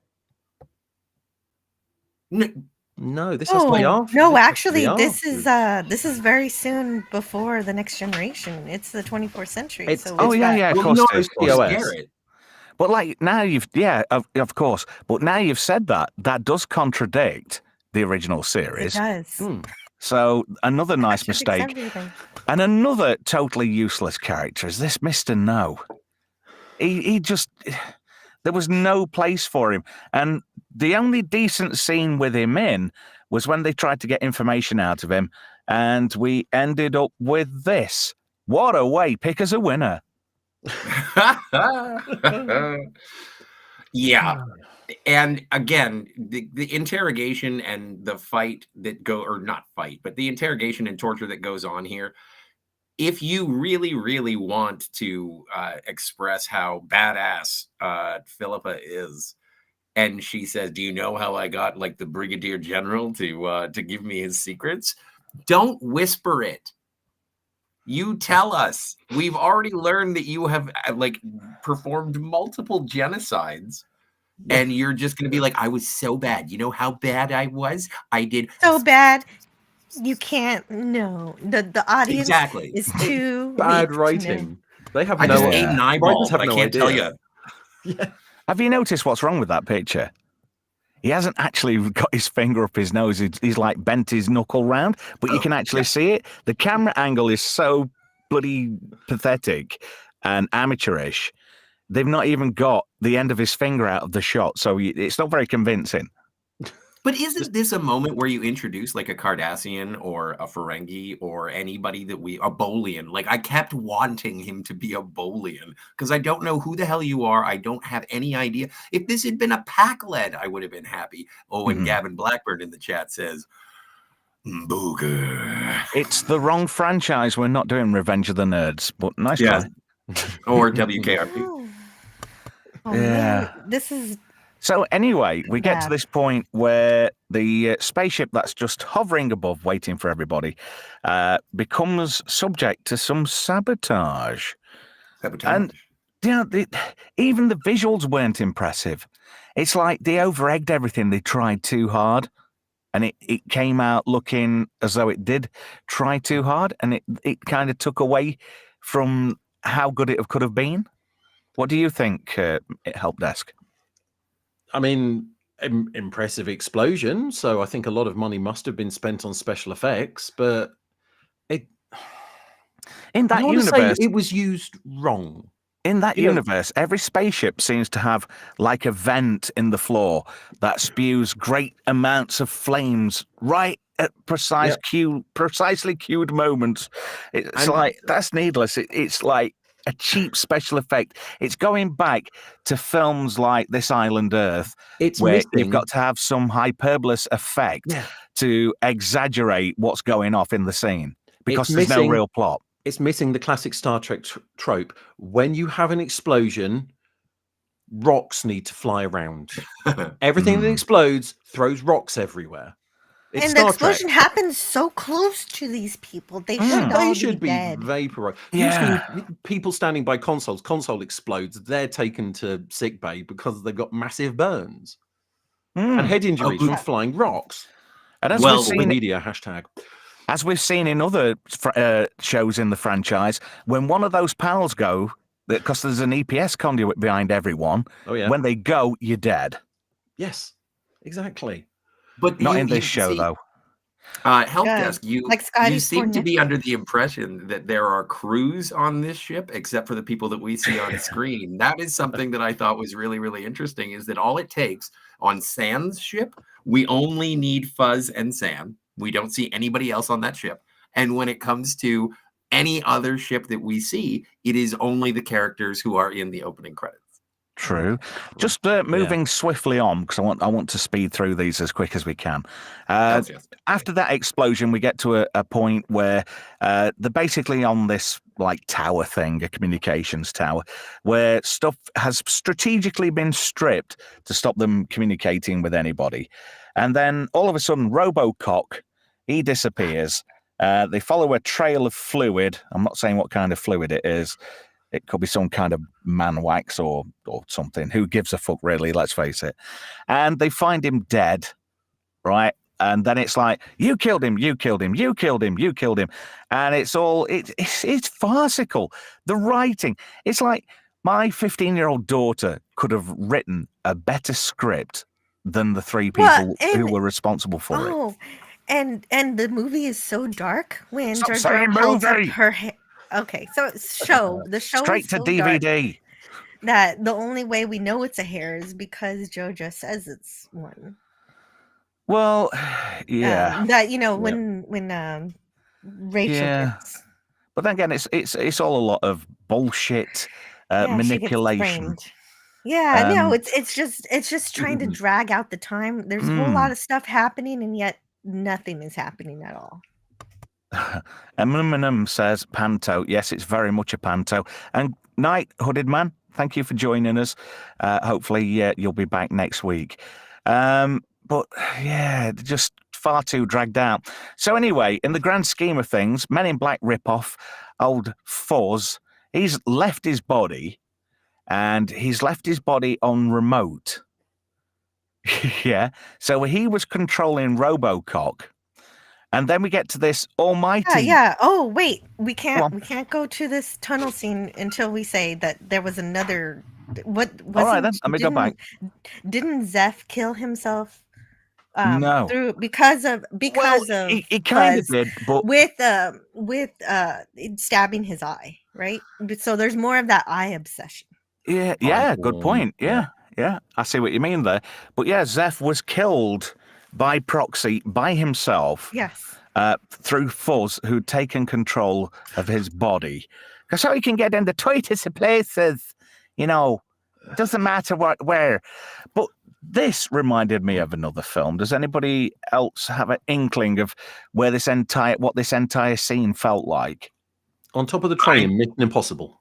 No, this has to be after. No, actually, this is very soon before the next generation. It's the 24th century. Of course. TOS. But like now of course. But now you've said that does contradict the original series. It does. So another nice mistake. And another totally useless character is this Mr. No. He just, there was no place for him. And the only decent scene with him in was when they tried to get information out of him. And we ended up with this. What a way, pick as a winner. Yeah. And again, the interrogation and the fight that the interrogation and torture that goes on here, if you really, really want to express how badass Philippa is, and she says, do you know how I got like the brigadier general to give me his secrets? Don't whisper it. You tell us. We've already learned that you have like performed multiple genocides. And you're just going to be like, I was so bad. You know how bad I was? I did so bad. You can't. No, the audience is too bad weak writing. They have I just ate an eyeball, but I can't tell you. Yeah. Have you noticed what's wrong with that picture? He hasn't actually got his finger up his nose. He's like bent his knuckle round, but you can actually see it. The camera angle is so bloody pathetic and amateurish. They've not even got the end of his finger out of the shot, so it's not very convincing. But isn't this a moment where you introduce like a Cardassian or a Ferengi or anybody a Bolian? Like I kept wanting him to be a Bolian because I don't know who the hell you are. I don't have any idea. If this had been a Pac-Led, I would have been happy. Oh, and Gavin Blackburn in the chat says, Booger. It's the wrong franchise. We're not doing Revenge of the Nerds, but nice try. Or WKRP. Man, this is... So anyway, we get to this point where the spaceship that's just hovering above, waiting for everybody, becomes subject to some sabotage. And even the visuals weren't impressive. It's like they over-egged everything. They tried too hard, and it came out looking as though it did try too hard, and it kind of took away from how good it could have been. What do you think, Help Desk? I mean, impressive explosion. So I think a lot of money must have been spent on special effects, but in that universe, it was used wrong. In that universe, every spaceship seems to have like a vent in the floor that spews great amounts of flames right at precisely cued moments. It's like, that's needless. It's like a cheap special effect. It's going back to films like This Island Earth, where you've got to have some hyperbolous effect to exaggerate what's going off in the scene because there's no real plot. It's missing the classic Star Trek trope. When you have an explosion, rocks need to fly around. Everything that explodes throws rocks everywhere. It's and Star the explosion Trek. happens so close to these people. They should be dead. Vaporized. Yeah. You've seen people standing by consoles. Console explodes. They're taken to sick bay because they've got massive burns and head injuries from flying rocks. And as Well, we've seen, media hashtag. as we've seen in other shows in the franchise, when one of those panels go, because there's an EPS conduit behind everyone, Oh yeah. when they go, you're dead. Yes, exactly. But Not you, in this you show, see, though. Help Yeah, desk, you like Scotty's seem to cornet. be under the impression that there are crews on this ship, except for the people that we see on screen. That is something that I thought was really, really interesting, is that all it takes on Sam's ship, we only need Fuzz and Sam. We don't see anybody else on that ship. And when it comes to any other ship that we see, it is only the characters who are in the opening credits. True. Just moving swiftly on, because I want to speed through these as quick as we can. Yes. After that explosion, we get to a point where they're basically on this like tower thing, a communications tower, where stuff has strategically been stripped to stop them communicating with anybody. And then all of a sudden, Robocock, he disappears. They follow a trail of fluid. I'm not saying what kind of fluid it is. It could be some kind of man wax or something. Who gives a fuck, really? Let's face it. And they find him dead, right? And then it's like, you killed him, you killed him, you killed him, you killed him. And it's all, it's farcical. The writing, it's like my 15-year-old daughter could have written a better script than the three people who were responsible for it. And the movie is so dark when Stop Jar saying Jar holds up movie! her hair. Okay, so the show Straight is to so DVD. dark that the only way we know it's a hair is because JoJo says it's one. Well, yeah. That when Rachel gets, but then again, it's all a lot of bullshit she gets manipulation. framed. Yeah, no, it's just trying to drag out the time. There's a whole lot of stuff happening, and yet nothing is happening at all. Eminem says panto. Yes, it's very much a panto. And Night Hooded Man, thank you for joining us. Hopefully you'll be back next week. But yeah, just far too dragged out. So anyway, in the grand scheme of things, Men in Black ripoff, old Fuzz, he's left his body, and he's left his body on remote. Yeah, so he was controlling Robocock. And then we get to this almighty. Yeah. Oh, wait. We can't go to this tunnel scene until we say that there was another. What was? All right, then. Let me go back. Didn't Zeph kill himself? No. Because of he kind of did, but with stabbing his eye, right? So there's more of that eye obsession. Yeah. Good point. Yeah. I see what you mean there. But yeah, Zeph was killed by proxy, by himself. Yes. Through Fuzz, who'd taken control of his body. Because so he can get in the tightest of places, it doesn't matter where. But this reminded me of another film. Does anybody else have an inkling of what this entire scene felt like? On top of the train, Mission Impossible.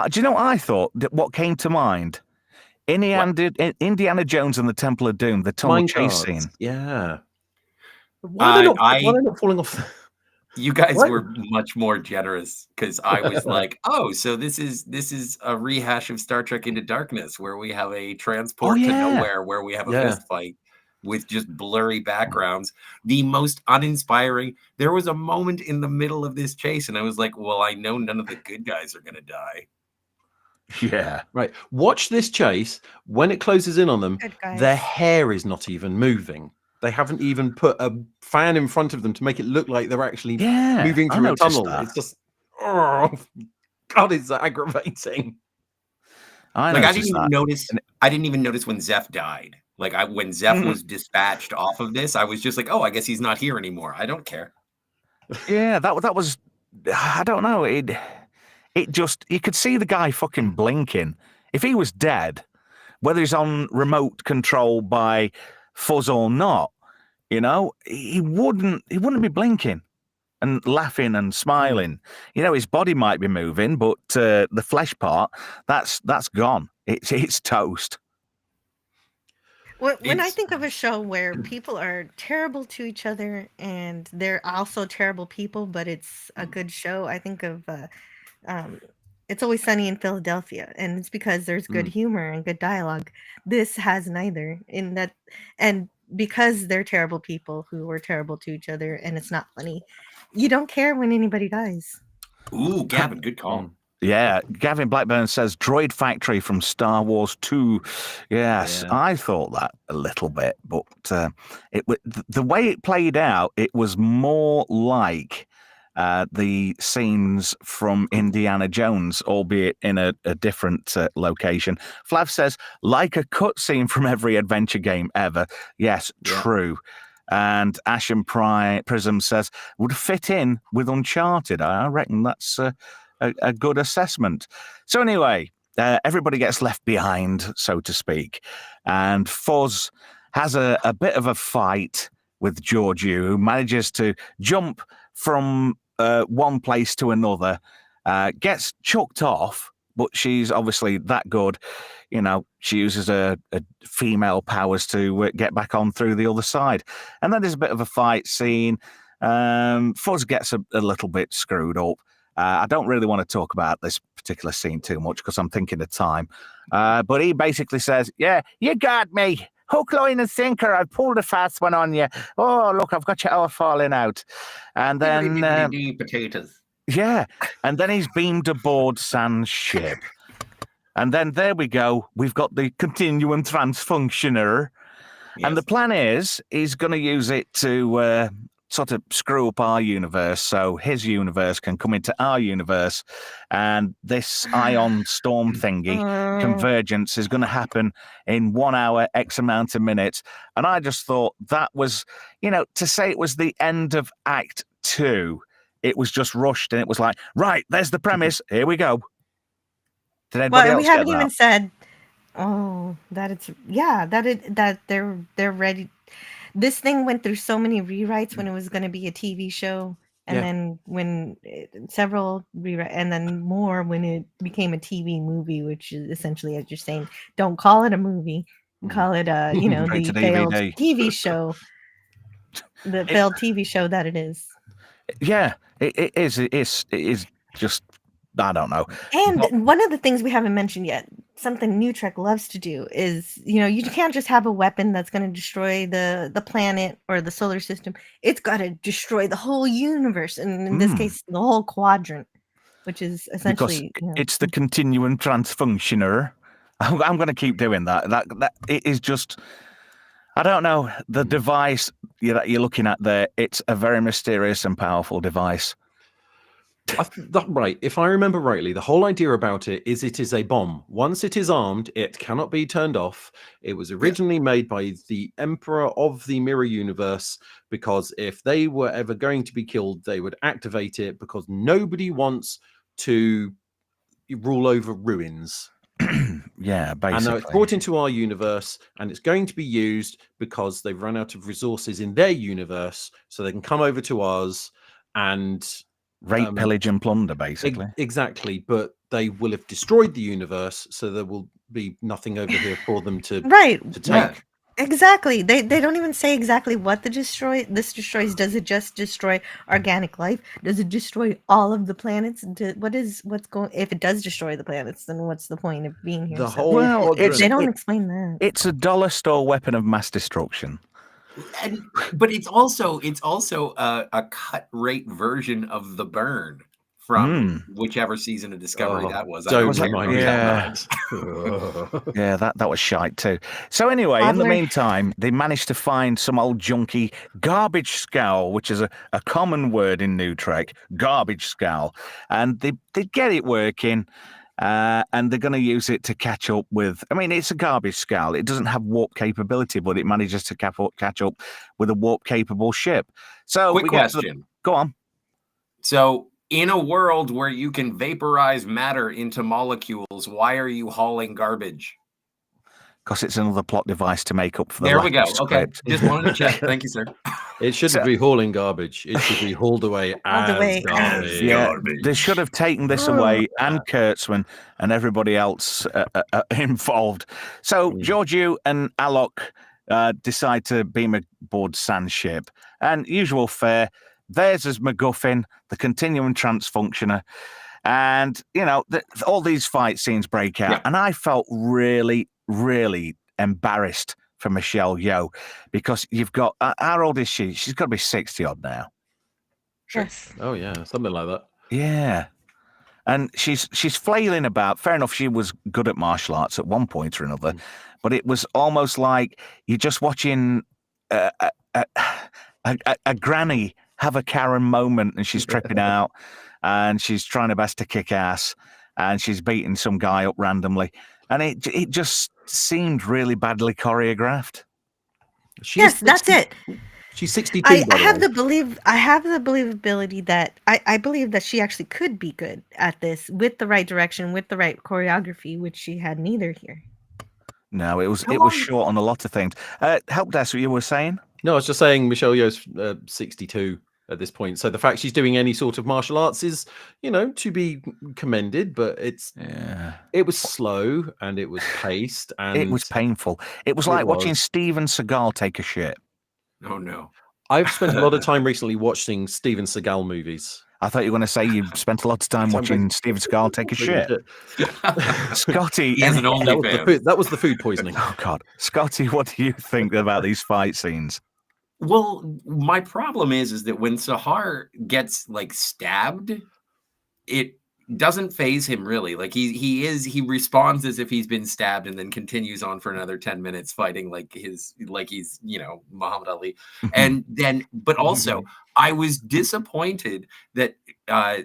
Do you know what I thought? What came to mind? Indiana Jones and the Temple of Doom, the tunnel chase scene. Yeah. Why are they not falling off? You guys were much more generous, because I was like, oh, so this is a rehash of Star Trek Into Darkness, where we have a transport to nowhere, where we have a fist fight with just blurry backgrounds. The most uninspiring. There was a moment in the middle of this chase, and I was like, well, I know none of the good guys are going to die. Yeah. Right. Watch this chase. When it closes in on them, their hair is not even moving. They haven't even put a fan in front of them to make it look like they're actually moving through a tunnel. It's just, oh, God, it's aggravating. I didn't even notice when Zeph died. Like when Zeph was dispatched off of this, I was just like, oh, I guess he's not here anymore. I don't care. Yeah, that was, I don't know. It just, you could see the guy fucking blinking. If he was dead, whether he's on remote control by Fuzz or not, he wouldn't be blinking and laughing and smiling. His body might be moving, but the flesh part, that's gone. It's toast. When I think of a show where people are terrible to each other and they're also terrible people, but it's a good show, I think of It's Always Sunny in Philadelphia, and it's because there's good humor and good dialogue. This has neither in that, and because they're terrible people who are terrible to each other, and it's not funny. You don't care when anybody dies. Ooh, Gavin, good call. Yeah, Gavin Blackburn says Droid Factory from Star Wars 2. Yes, Yeah. I thought that a little bit, but the way it played out, it was more like the scenes from Indiana Jones, albeit in a different location. Flav says, like a cutscene from every adventure game ever. Yes, true. And Ashen Prism says, would fit in with Uncharted. I reckon that's a good assessment. So anyway, everybody gets left behind, so to speak. And Fuzz has a bit of a fight with Georgiou, who manages to jump from one place to another, gets chucked off, but she's obviously that good. You know, she uses her female powers to get back on through the other side. And then there's a bit of a fight scene. Fuzz gets a little bit screwed up. I don't really want to talk about this particular scene too much because I'm thinking of time. But he basically says, yeah, you got me. Hook, line, and sinker. I pulled a fast one on you. Oh, look, I've got you all falling out. And then... potatoes. Yeah, and then he's beamed aboard Sans ship. And then there we go. We've got the continuum transfunctioner. Yes. And the plan is he's going to use it to sort of screw up our universe so his universe can come into our universe. And this ion storm thingy, convergence, is going to happen in 1 hour, X amount of minutes. And I just thought that was, you know, to say it was the end of Act 2, it was just rushed and it was like, right, there's the premise. Here we go. Did anybody else We haven't get even that? said, that they're ready. This thing went through so many rewrites when it was going to be a TV show, and then when several rewrites, and then more when it became a TV movie, which is essentially, as you're saying, don't call it a movie, call it Straight the to failed DVD. TV show, the failed TV show that it is. Yeah, it is just, I don't know. And one of the things we haven't mentioned yet, something New Trek loves to do, is, you know, you can't just have a weapon that's going to destroy the planet or the solar system. It's got to destroy the whole universe, and in this case, the whole quadrant, which is essentially because it's the continuum transfunctioner. I'm going to keep doing that. That it is just, I don't know, the device that you're looking at there. It's a very mysterious and powerful device. Right. If I remember rightly, the whole idea about it is a bomb. Once it is armed, it cannot be turned off. It was originally made by the Emperor of the Mirror Universe, because if they were ever going to be killed, they would activate it, because nobody wants to rule over ruins. Yeah, basically. And now it's brought into our universe, and it's going to be used because they've run out of resources in their universe, so they can come over to ours and rape, pillage, and plunder, basically. Exactly, but they will have destroyed the universe, so there will be nothing over here for them to take. Yeah. Exactly. They don't even say exactly what this destroys. Does it just destroy organic life? Does it destroy all of the planets? What's going? If it does destroy the planets, then what's the point of being here? They don't explain that. It's a dollar store weapon of mass destruction. But it's also a cut rate version of the burn from whichever season of Discovery that was. Don't remind me. Yeah, that was shite too. So anyway, in the meantime, they managed to find some old junky garbage scowl, which is a common word in New Trek, garbage scowl, and they get it working. And they're going to use it to catch up with, I mean, it's a garbage scowl. It doesn't have warp capability, but it manages to catch up with a warp-capable ship. So, quick question. Go on. So, in a world where you can vaporize matter into molecules, why are you hauling garbage? Because it's another plot device to make up for the There we go. Okay. Just wanted to check. Thank you, sir. It shouldn't be hauling garbage. It should be hauled away as garbage. Yeah, they should have taken this away, and Kurtzman and everybody else involved. So Georgiou and Alok decide to beam aboard Sans ship. And usual fare, theirs is MacGuffin, the continuum transfunctioner. And, you know, all these fight scenes break out. Yeah. And I felt really, really embarrassed for Michelle Yeoh, because you've got how old is she? She's got to be 60 odd now. Yes. Oh yeah, something like that. Yeah. And she's flailing about. Fair enough, she was good at martial arts at one point or another, but it was almost like you're just watching a granny have a Karen moment, and she's tripping out, and she's trying her best to kick ass, and she's beating some guy up randomly, and it just seemed really badly choreographed. Yes, that's it. She's 62. I have the believability that I believe that she actually could be good at this with the right direction, with the right choreography, which she had neither here. No, it was short on a lot of things. Help desk, what you were saying? No, I was just saying Michelle Yeoh's 62 at this point. So the fact she's doing any sort of martial arts is, to be commended, but it was slow and it was paced and it was painful. It was like watching Steven Seagal take a shit. Oh no. I've spent a lot of time recently watching Steven Seagal movies. I thought you were going to say you spent a lot of time watching Steven Seagal take a shit. Scotty, he has an OnlyFans. That was the food poisoning. Oh God, Scotty, what do you think about these fight scenes? Well, my problem is that when Sahar gets stabbed, it doesn't phase him really. He responds as if he's been stabbed and then continues on for another 10 minutes fighting like he's Muhammad Ali. And then, but also I was disappointed that I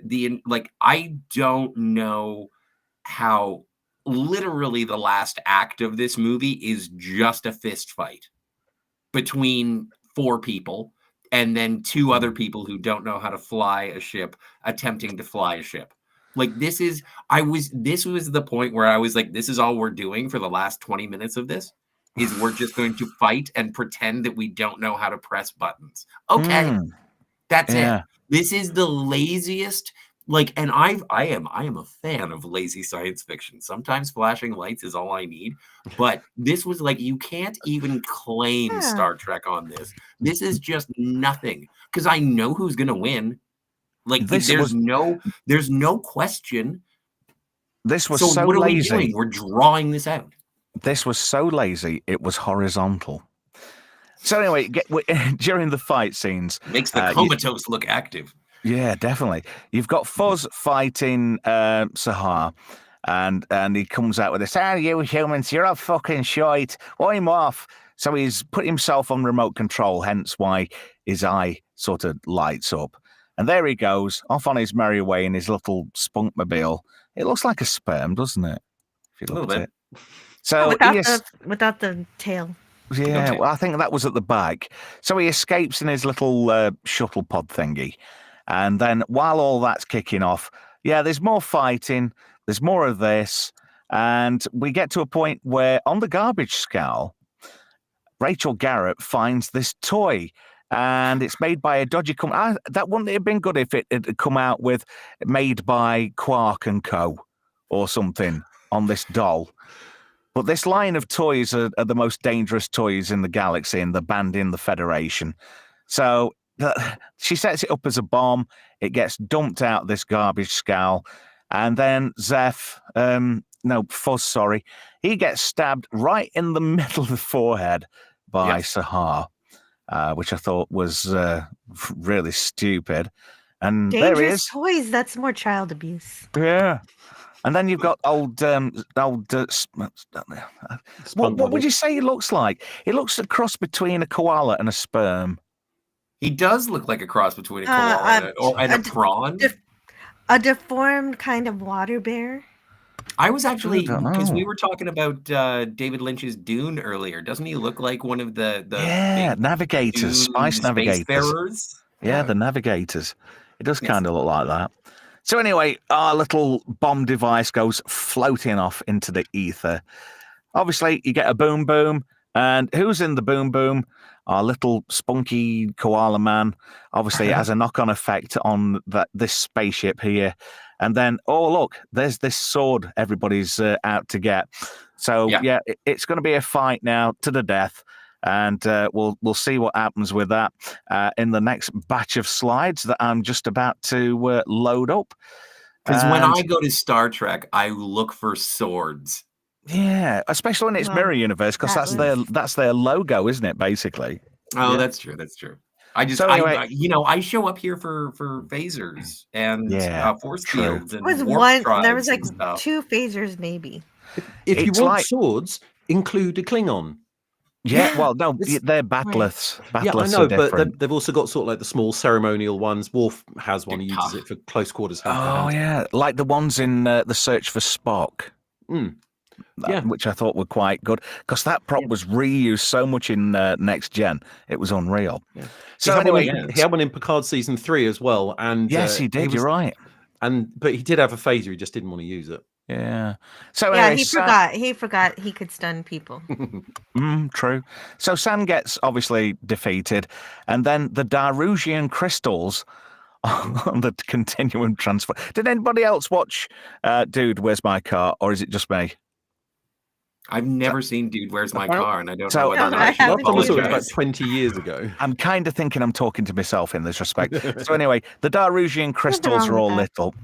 don't know how literally the last act of this movie is just a fist fight between 4 people and then 2 other people who don't know how to fly a ship attempting to fly a ship. This was the point where I was like, this is all we're doing for the last 20 minutes of this is we're just going to fight and pretend that we don't know how to press buttons. Okay. That's it. This is the laziest, and I am a fan of lazy science fiction. Sometimes flashing lights is all I need, but this was you can't even claim Star Trek on this. This is just nothing because I know who's going to win. There's no question. This was so what are lazy. We doing? We're drawing this out. This was so lazy. It was horizontal. So anyway, during the fight scenes, makes the comatose look active. Yeah, definitely. You've got Fuzz fighting Sahar, and he comes out with this, you humans, you're a fucking shite. I'm off. So he's put himself on remote control, hence why his eye sort of lights up. And there he goes, off on his merry way in his little spunkmobile. It looks like a sperm, doesn't it? If you look at it. So without the tail. Yeah, well, I think that was at the back. So he escapes in his little shuttle pod thingy. And then while all that's kicking off, there's more fighting, there's more of this. And we get to a point where on the garbage scow, Rachel Garrett finds this toy. And it's made by a dodgy company. That wouldn't have been good if it had come out with made by Quark and Co. or something on this doll. But this line of toys are the most dangerous toys in the galaxy, and they're banned in the Federation. So she sets it up as a bomb. It gets dumped out this garbage scow. And then Fuzz, he gets stabbed right in the middle of the forehead by Sahar. Which I thought was really stupid. And dangerous there he is. Toys, that's more child abuse. Yeah. And then you've got old what would you say he looks like? He looks a cross between a koala and a sperm. He does look like a cross between a koala and a prawn. A deformed kind of water bear. I was actually, because we were talking about David Lynch's Dune earlier. Doesn't he look like one of the navigators, spice navigators? Spacefarers? Yeah, the navigators. It does kind of look like that. So anyway, our little bomb device goes floating off into the ether. Obviously, you get a boom boom. And who's in the boom boom? Our little spunky koala man. Obviously, it has a knock-on effect on this spaceship here. And then, look, there's this sword everybody's out to get. So, it's going to be a fight now to the death. And we'll see what happens with that in the next batch of slides that I'm just about to load up. Because when I go to Star Trek, I look for swords. Yeah, especially when it's Well, mirror universe, because that's their logo, isn't it? Basically. Oh, Yeah. that's true. That's true. I just, So anyway- I show up here for phasers and Yeah, force true. fields and There was warp one. There drives was like and stuff. 2 phasers, maybe. If you It's want like- swords, include a Klingon. Yeah, Yeah, well, no, it's- they're battlists. Yeah, I Battlists know, are but different. they've also got sort of like the small ceremonial ones. Worf has one. He They're uses tough. it for close quarters hand to Oh hand. yeah, like the ones in The Search for Spock. Mm. Yeah. Which I thought were quite good because that prop was reused so much in Next Gen. It was unreal. Yeah. So he anyway, had one in Picard season 3 as well. And yes, he did. You're right. But he did have a phaser. He just didn't want to use it. Yeah. So Yeah, anyway, he forgot he could stun people. True. So San gets obviously defeated, and then the Darusian crystals on the continuum transfer. Did anybody else watch Dude, Where's My Car, or is it just me? I've never seen Dude, Where's My Car? And I don't know So- whether or No, not I I should haven't Last time I saw it was apologize. about 20 years ago. I'm kind of thinking I'm talking to myself in this respect. So anyway, the Darusian crystals wrong are all with that. little,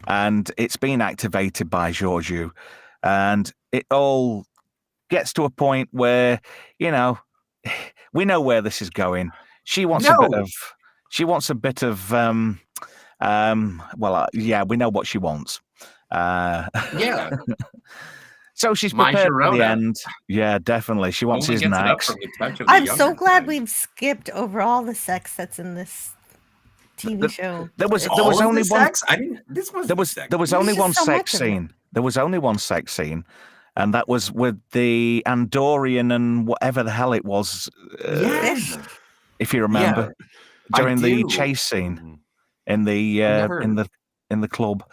and it's been activated by Georgiou, and it all gets to a point where, you know, we know where this is going. She wants a bit No. of. She wants a bit of. Yeah, we know what she wants. Yeah, So she's My prepared for the Sharona. end. Yeah, definitely. She wants only his gets it up nags. from the touch of the I'm younger so glad side. we've skipped over all the sex that's in this TV show. There was All of only the one. sex? I didn't. This was There was There's only just one so sex much of it. scene. There was only one sex scene, and that was with the Andorian and whatever the hell it was. Yes. If you remember, I during the do. chase scene in the never- in the club.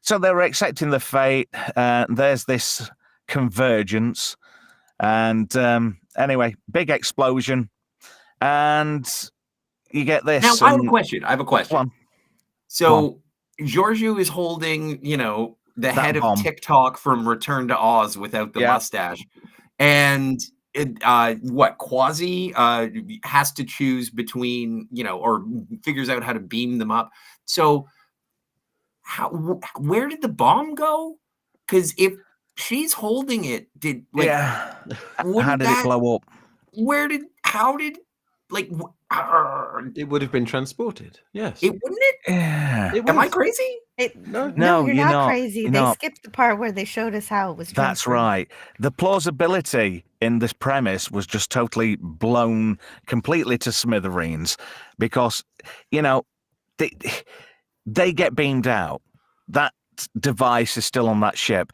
So they were accepting the fate. There's this convergence, and anyway, big explosion, and you get this. Now I have a and- question. I have a Go question. on. So Georgiou is holding, the That head bomb. of TikTok from Return to Oz without the Yeah. mustache, and Quasi has to choose between, or figures out how to beam them up. So where did the bomb go? Because if she's holding it, yeah. How wouldn't did it that- blow up? It would have been transported. Yes. It wouldn't it? Yeah. It Am I was. crazy? No. No, you're you're not not. crazy. You're They not. skipped the part where they showed us how it was. That's transferred. right. The plausibility in this premise was just totally blown completely to smithereens because, they get beamed out. That device is still on that ship.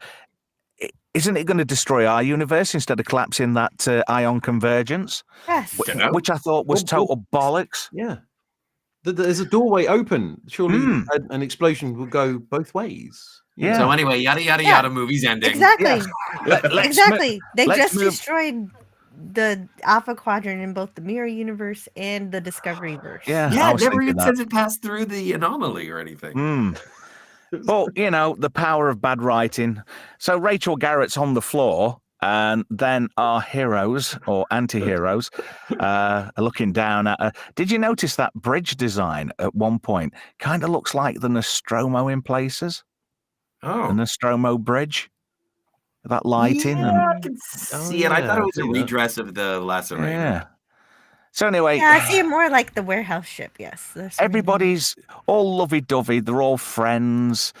Isn't it going to destroy our universe instead of collapsing that ion convergence? Yes. Dunno. Which I thought was Well, total bollocks. Yeah. There's a doorway open. Surely an explosion will go both ways. Yeah. So anyway, yada yada Yeah. yada. Movie's ending. Exactly. Let's Exactly. They let's just move- destroyed the Alpha Quadrant in both the Mirror Universe and the Discovery Verse. Yeah, I Yeah, it was never thinking even that. says it passed through the anomaly or anything. But, the power of bad writing. So Rachel Garrett's on the floor, and then our heroes, or anti-heroes, are looking down at her. Did you notice that bridge design at one point? Kind of looks like the Nostromo in places. The Oh, Nostromo Bridge. That lighting. yeah, I can see it. I thought yeah, it was I a see that. redress of the Lacerina. Yeah. So anyway, Yeah, I see it more like the warehouse ship. Yes. That's what I mean. everybody's all lovey-dovey. They're all friends.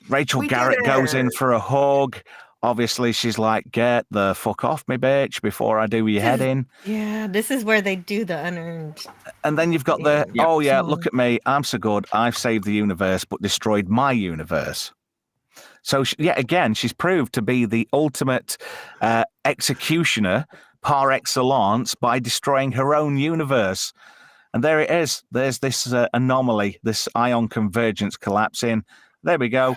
Rachel We did Garrett goes in it. for a hug. Obviously, she's like, get the fuck off me, bitch, before I do your head in. Yeah, this is where they do the unearned. And then you've got the, Yeah. oh yeah, So- look at me. I'm so good. I've saved the universe, but destroyed my universe. So, yet again, she's proved to be the ultimate executioner par excellence by destroying her own universe. And there it is. There's this anomaly, this ion convergence collapsing. There we go.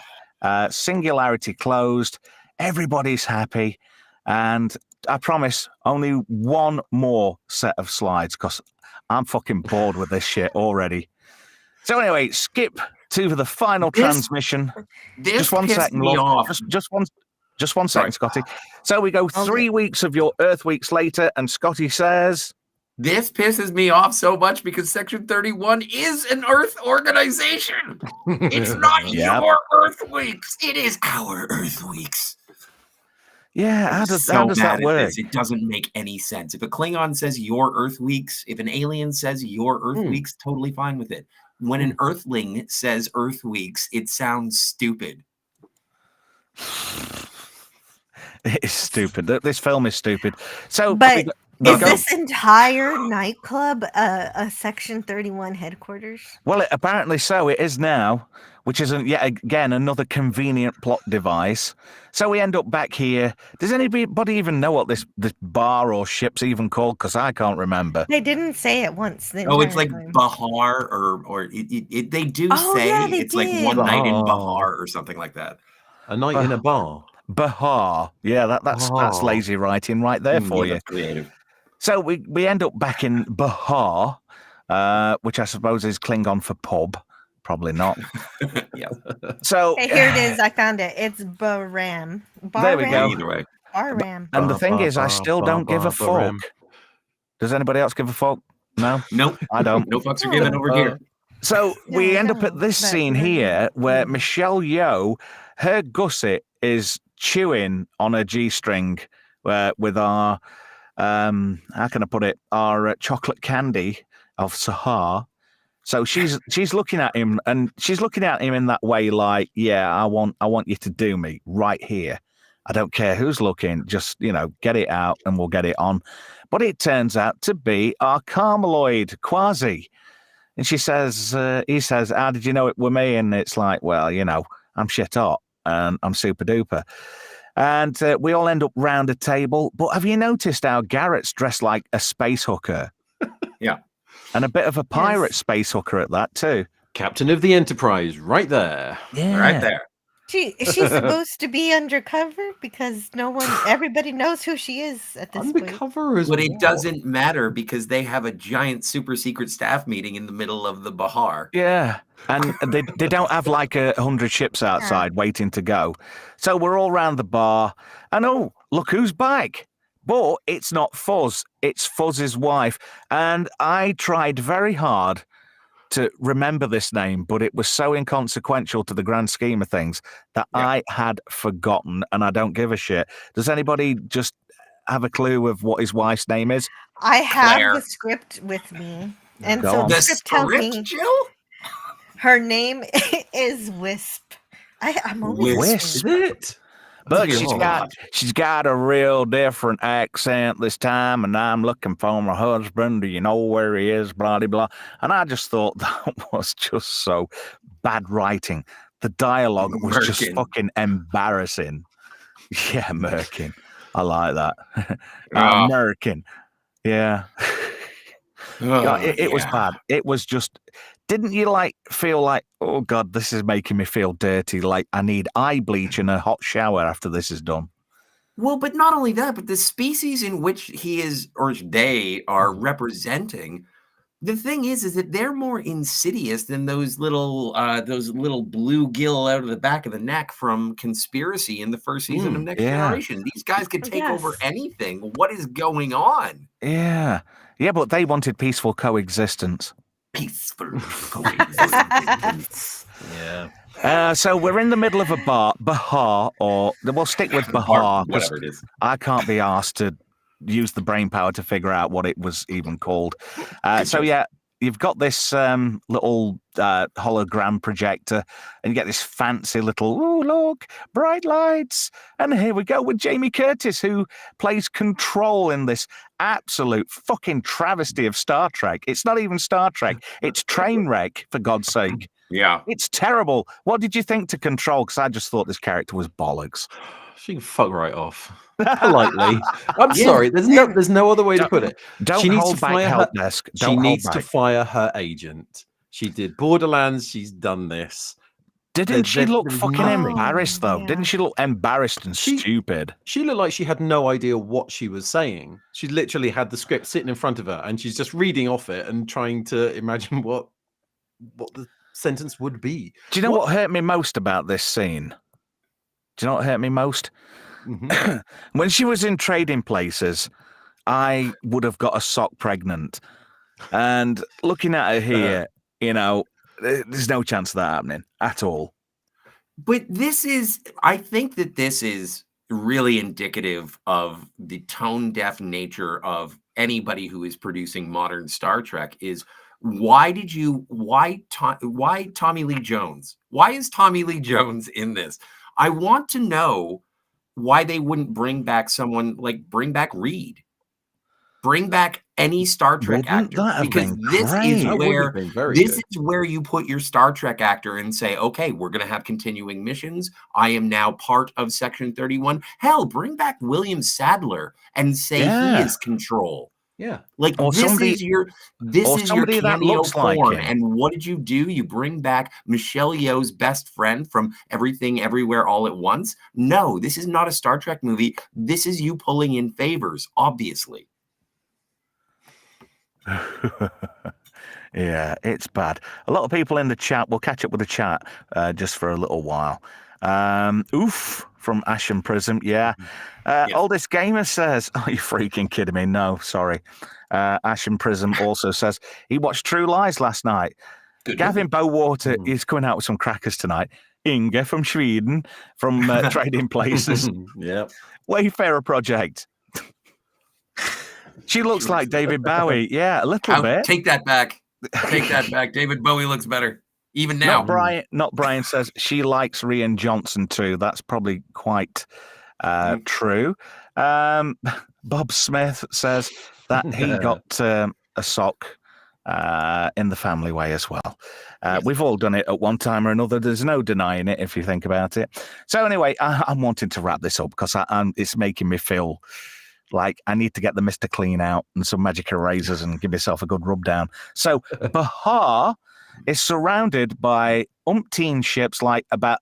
Singularity closed. Everybody's happy. And I promise only one more set of slides because I'm fucking bored with this shit already. So anyway, skip to the final This- transmission. This Just one pissed second, me love. off. Just one second, Sorry. Scotty. So we go 3 weeks of your Earth weeks later, and Scotty says, This pisses me off so much because Section 31 is an Earth organization. It's not Yep. your Earth weeks. It is our Earth weeks. Yeah, how I'm does so that mad at work? this. It doesn't make any sense. If a Klingon says your Earth weeks, if an alien says your Earth weeks, totally fine with it. When an Earthling says Earth weeks, it sounds stupid. It's stupid. This film is stupid. So, But we'll is go. this entire nightclub a Section 31 headquarters? Well, apparently so. It is now, which is yet again another convenient plot device. So we end up back here. Does anybody even know what this bar or ship's even called? Because I can't remember. They didn't say it once. Oh, it's like time. Bahar, or they do say yeah, they it's like did. one night in Bahar or something like that. A night in a bar. Bahar. Yeah, that's lazy writing right there for you. That's creative. So we end up back in Bahar, which I suppose is Klingon for pub. Probably not. Yeah. So Hey, here it is. I found it. It's Baram. There we go. Either way. Baram. And the thing is, I still don't give a fuck. Does anybody else give a fuck? No? Nope. I don't. No fucks are given over here. So we Yeah, I end up at know, this but scene here where Michelle Yeoh, her gusset is chewing on a G-string with our, how can I put it, our chocolate candy of Sahar. So she's looking at him, and she's looking at him in that way, like, yeah, I want you to do me right here. I don't care who's looking, just, get it out and we'll get it on. But it turns out to be our Carmeloid, Quasi. And he says, how did you know it were me? And it's like, well, I'm shit hot and I'm super duper. And we all end up round a table. But have you noticed how Garrett's dressed like a space hooker? Yeah. And a bit of a pirate space hooker at that, too. Captain of the Enterprise, right there. Yeah. Right there. She's supposed to be undercover because everybody knows who she is at this point. Undercover as But it doesn't matter because they have a giant super secret staff meeting in the middle of the Bahar. Yeah. And they don't have like 100 ships outside waiting to go. So we're all round the bar. And look who's back. But it's not Fuzz. It's Fuzz's wife. And I tried very hard to remember this name, but it was so inconsequential to the grand scheme of things that I had forgotten, and I don't give a shit. Does anybody just have a clue of what his wife's name is? I have Claire. the script with me. And Go so on. the The script tells me script, Jill? her name is Wisp. I'm always Wisp. Is it? But God. she's got a real different accent this time, and I'm looking for my husband. Do you know where he is? Blah, blah, blah. And I just thought that was just so bad writing. The dialogue was just Merkin. fucking embarrassing. Yeah, Merkin. I like that. Oh. Merkin. Yeah. It was bad. It was just... Didn't you feel like, oh God, this is making me feel dirty, like I need eye bleach and a hot shower after this is done? Well, but not only that, but the species in which he is or they are representing, the thing is that they're more insidious than those little bluegill out of the back of the neck from Conspiracy in the first season of Next Generation. These guys could take over anything. What is going on? Yeah, but they wanted peaceful coexistence. Peaceful coexistence. Yeah. So we're in the middle of a Bahar, or we'll stick with Bahar, because Whatever it is. I can't be asked to use the brain power to figure out what it was even called. So yeah, you've got this little hologram projector, and you get this fancy little, oh look, bright lights, and here we go with Jamie Curtis, who plays Control in this absolute fucking travesty of Star Trek. It's not even Star Trek, it's Trainwreck, for God's sake. Yeah. It's terrible. What did you think to Control? Because I just thought this character was bollocks. She can fuck right off. Politely. I'm sorry. There's no other way to put it. Don't She needs hold to back, fire help her- desk. She Don't needs hold to back. fire her agent. She did Borderlands. She's done this. Didn't she look there's fucking nothing. embarrassed, though? Yeah. Didn't she look embarrassed and stupid? She looked like she had no idea what she was saying. She literally had the script sitting in front of her, and she's just reading off it and trying to imagine what the sentence would be. Do you know what hurt me most about this scene? Do you know what hurt me most? Mhm. When she was in Trading Places, I would have got a sock pregnant. And looking at her here, there's no chance of that happening at all. But I think that this is really indicative of the tone deaf nature of anybody who is producing modern Star Trek is why Tommy Lee Jones? Why is Tommy Lee Jones in this? I want to know why they wouldn't bring back Reed. Bring back any Star Trek Wouldn't actor, that have because been this great? is That would where have been very this good. is where you put your Star Trek actor and say, okay, we're going to have continuing missions. I am now part of Section 31. Hell, bring back William Sadler and say he is Control. Yeah. Like Or this somebody- is your somebody that cameo looks like porn. him. And what did you do? You bring back Michelle Yeoh's best friend from Everything Everywhere All at Once? No, this is not a Star Trek movie. This is you pulling in favors, obviously. Yeah, it's bad. A lot of people in the chat. We'll catch up with the chat just for a little while. Oof from Ash and Prism. Yeah. Yes. Oldest Gamer says, "Are you freaking kidding me?" No, sorry. Ash and Prism also says he watched True Lies last night. Good Gavin movie. Bowater is coming out with some crackers tonight. Inge from Sweden from Trading Places. Yeah. Wayfarer Project. She looks like David Bowie. Yeah, a little bit. Take that back. Take that back. David Bowie looks better. Even now. Not Brian says she likes Rian Johnson too. That's probably quite true. Bob Smith says that he got a sock in the family way as well. Yes. We've all done it at one time or another. There's no denying it if you think about it. So anyway, I'm wanting to wrap this up because it's making me feel like I need to get the Mr. Clean out and some magic erasers and give myself a good rub down. So Bahar is surrounded by umpteen ships, like about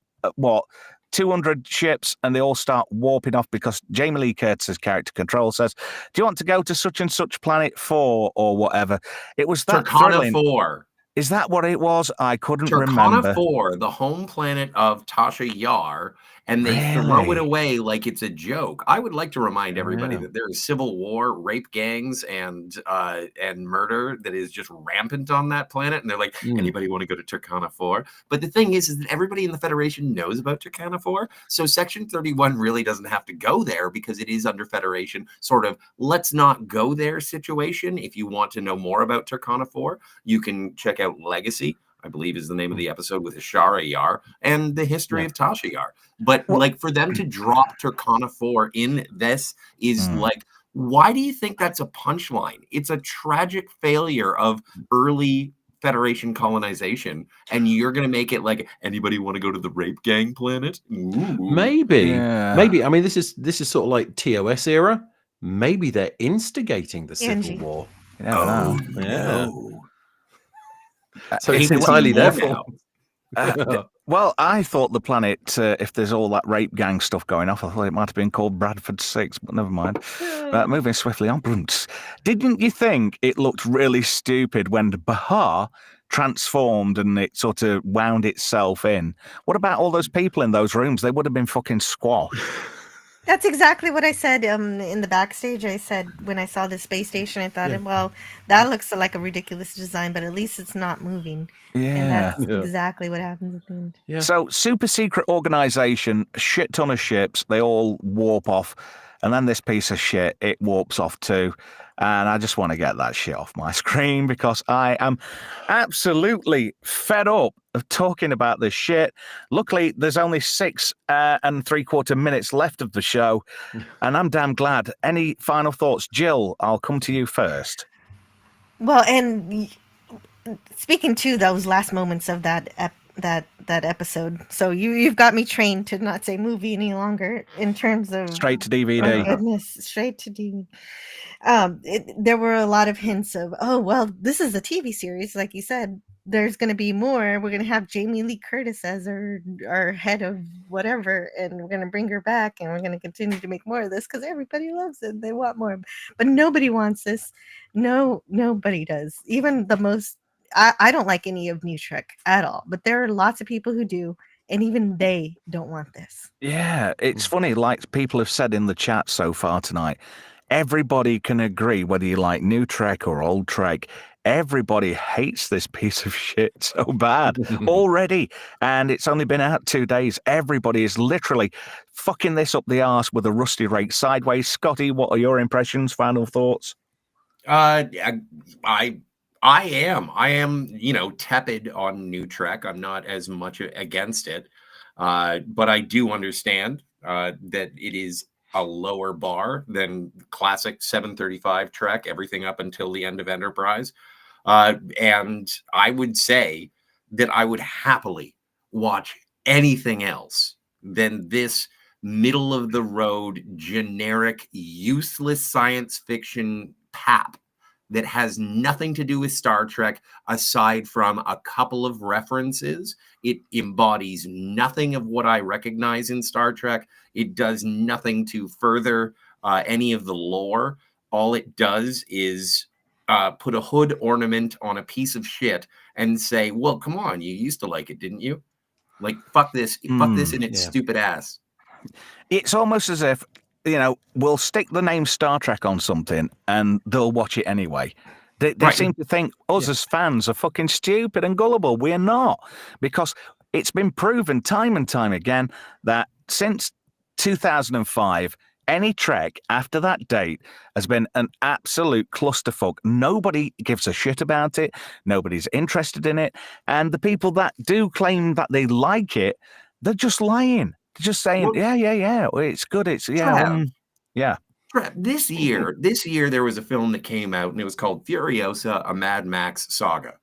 200 ships, and they all start warping off because Jamie Lee Curtis's character Control says, "Do you want to go to such and such planet 4 or whatever?" It was that Turkana thrilling. 4. Is that what it was? I couldn't Turkana remember. 4, the home planet of Tasha Yar, and they throw it away like it's a joke. I would like to remind everybody that there is civil war, rape gangs, and murder that is just rampant on that planet. And they're like, anybody want to go to Turkana 4? But the thing is that everybody in the Federation knows about Turkana 4. So Section 31 really doesn't have to go there because it is under Federation sort of let's not go there situation. If you want to know more about Turkana 4, you can check out Legacy, I believe is the name of the episode, with Ishara Yar and the history of Tasha Yar. But like for them to drop Turkana 4 in this is like, why do you think that's a punchline? It's a tragic failure of early Federation colonization, and you're going to make it like, anybody want to go to the rape gang planet? Ooh. Maybe. I mean, this is sort of like TOS era. Maybe they're instigating the Civil War. You never know. No. So it's entirely their fault. Well, I thought the planet, if there's all that rape gang stuff going off, I thought it might have been called Bradford 6, but never mind. Moving swiftly on. Didn't you think it looked really stupid when Bahar transformed and it sort of wound itself in? What about all those people in those rooms? They would have been fucking squashed. That's exactly what I said in the backstage. I said when I saw the space station, I thought, well, that looks like a ridiculous design, but at least it's not moving. And that's exactly what happens at the end. Yeah. So, super secret organization, a shit ton of ships, they all warp off. And then this piece of shit, it warps off too. And I just want to get that shit off my screen because I am absolutely fed up of talking about this shit. Luckily, there's only 6 and 3/4 minutes left of the show, and I'm damn glad. Any final thoughts? Jill, I'll come to you first. Well, and speaking to those last moments of that episode, so you've got me trained to not say movie any longer in terms of straight to DVD. Oh goodness, straight to DVD. There were a lot of hints of, oh well, this is a TV series, like you said. There's going to be more. We're going to have Jamie Lee Curtis as our head of whatever, and we're going to bring her back, and we're going to continue to make more of this because everybody loves it. They want more, but nobody wants this. No, nobody does. Even the most. I don't like any of New Trek at all, but there are lots of people who do, and even they don't want this. Yeah, it's funny. Like people have said in the chat so far tonight, everybody can agree whether you like New Trek or Old Trek. everybody hates this piece of shit so bad already. And it's only been out 2 days. Everybody is literally fucking this up the arse with a rusty rake sideways. Scotty, what are your impressions, final thoughts? I am, tepid on New Trek. I'm not as much against it. But I do understand that it is a lower bar than classic 735 Trek, everything up until the end of Enterprise. And I would say that I would happily watch anything else than this middle of the road, generic, useless science fiction pap that has nothing to do with Star Trek aside from a couple of references. It embodies nothing of what I recognize in Star Trek. It does nothing to further any of the lore. All it does is put a hood ornament on a piece of shit and say, well, come on, you used to like it, didn't you? Like, fuck this in its stupid ass. It's almost as if, we'll stick the name Star Trek on something and they'll watch it anyway. They seem to think us as fans are fucking stupid and gullible. We're not, because it's been proven time and time again that since 2005, any Trek after that date has been an absolute clusterfuck. Nobody gives a shit about it. Nobody's interested in it. And the people that do claim that they like it, they're just lying. They're just saying, yeah, it's good. It's, yeah. This year there was a film that came out and it was called Furiosa, a Mad Max saga.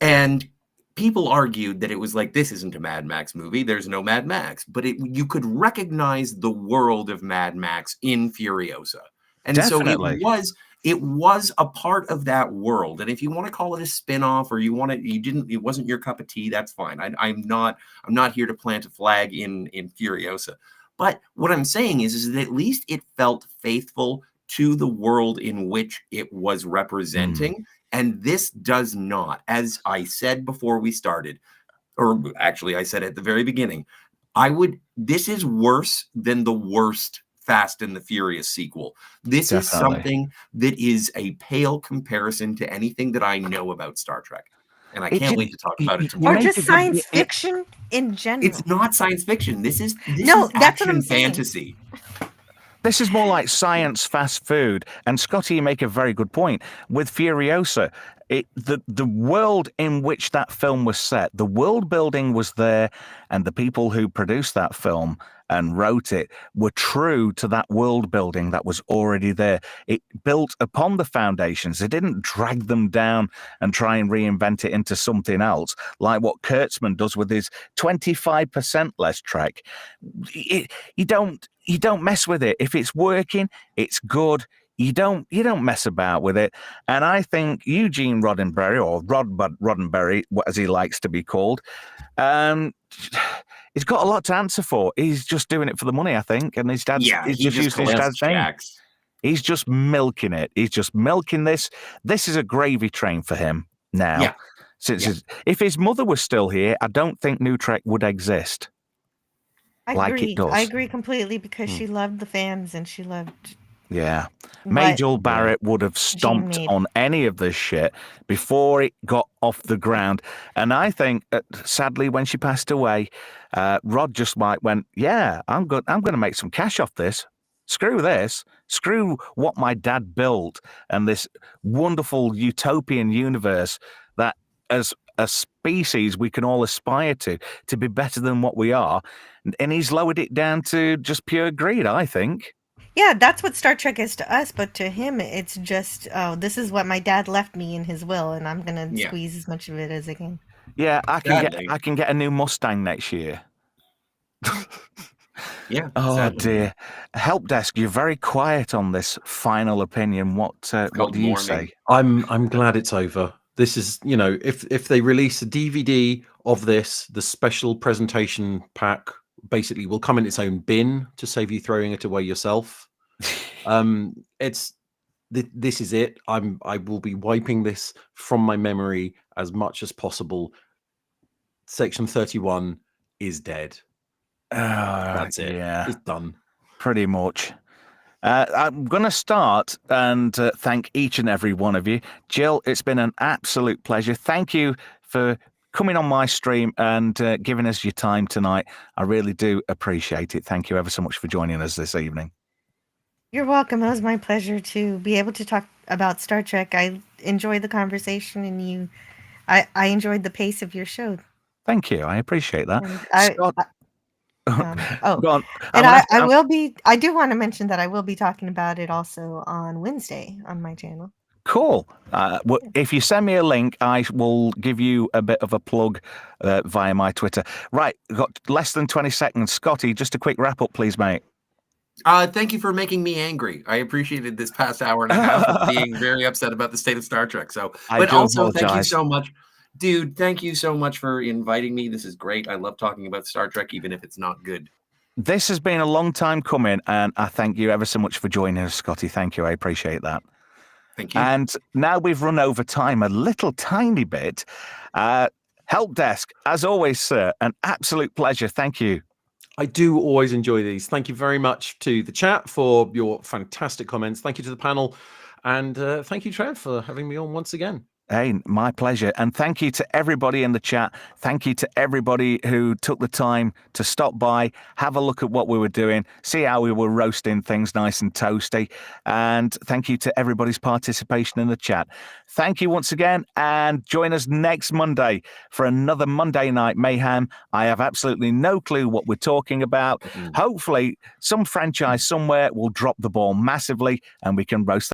And people argued that it was like, this isn't a Mad Max movie. There's no Mad Max. But you could recognize the world of Mad Max in Furiosa. And Definitely. so it was a part of that world. And if you want to call it a spin-off or it wasn't your cup of tea, that's fine. I'm not here to plant a flag in Furiosa. But what I'm saying is that at least it felt faithful to the world in which it was representing. And this does not. As I said before we started, or actually I said at the very beginning, this is worse than the worst Fast and the Furious sequel. This is something that is a pale comparison to anything that I know about Star Trek. And I can't wait to talk about it tomorrow. Or just science fiction in general. It's not science fiction. This is that's action what I'm saying. fantasy. This is more like science fast food. And Scotty, you make a very good point. With Furiosa, the world in which that film was set, the world building was there, and the people who produced that film and wrote it were true to that world building that was already there. It built upon the foundations. It didn't drag them down and try and reinvent it into something else, like what Kurtzman does with his 25% less Trek. You don't mess with it. If it's working, it's good. You don't mess about with it. And I think Eugene Roddenberry, or Rod Roddenberry, as he likes to be called, he's got a lot to answer for. He's just doing it for the money, I think. And his dad's he's just using his dad's name. He's just milking it. He's just milking this. This is a gravy train for him now. Yeah. If his mother was still here, I don't think New Trek would exist. I agree completely, because she loved the fans and she loved. Yeah. Majel Barrett would have stomped on any of this shit before it got off the ground. And I think, sadly, when she passed away, Rod just went, yeah, I'm going to make some cash off this. Screw this. Screw what my dad built and this wonderful utopian universe that as a species we can all aspire to be better than what we are. And he's lowered it down to just pure greed, I think. Yeah, that's what Star Trek is to us, but to him, it's just, this is what my dad left me in his will, and I'm gonna squeeze as much of it as I can. Yeah, I can get a new Mustang next year. Yeah. Oh sadly. dear. Help desk, you're very quiet on this final opinion. What do you say? I'm glad it's over. This is, if they release a DVD of this, the special presentation pack basically will come in its own bin to save you throwing it away yourself. This is it. I will be wiping this from my memory as much as possible. Section 31 is dead. That's it. Yeah, it's done. Pretty much. I'm going to start and thank each and every one of you. Jill, it's been an absolute pleasure. Thank you for coming on my stream and giving us your time tonight. I really do appreciate it. Thank you ever so much for joining us this evening. You're welcome. It was my pleasure to be able to talk about Star Trek. I enjoyed the conversation, and I enjoyed the pace of your show. Thank you. I appreciate that. Scott, Go on. And I will be. I do want to mention that I will be talking about it also on Wednesday on my channel. Cool. If you send me a link, I will give you a bit of a plug via my Twitter. Right, we've got less than 20 seconds. Scotty, just a quick wrap up, please, mate. Thank you for making me angry. I appreciated this past hour and a half of being very upset about the state of Star Trek. So, but also thank you so much, dude. Thank you so much for inviting me. This is great. I love talking about Star Trek, even if it's not good. This has been a long time coming, and I thank you ever so much for joining us, Scotty. Thank you. I appreciate that. Thank you. And now we've run over time a little tiny bit. Help desk, as always, sir, an absolute pleasure. Thank you. I do always enjoy these. Thank you very much to the chat for your fantastic comments. Thank you to the panel. And thank you, Trev, for having me on once again. Hey, my pleasure. And thank you to everybody in the chat. Thank you to everybody who took the time to stop by, have a look at what we were doing, see how we were roasting things nice and toasty. And thank you to everybody's participation in the chat. Thank you once again, and join us next Monday for another Monday Night Mayhem. I have absolutely no clue what we're talking about. Hopefully, some franchise somewhere will drop the ball massively and we can roast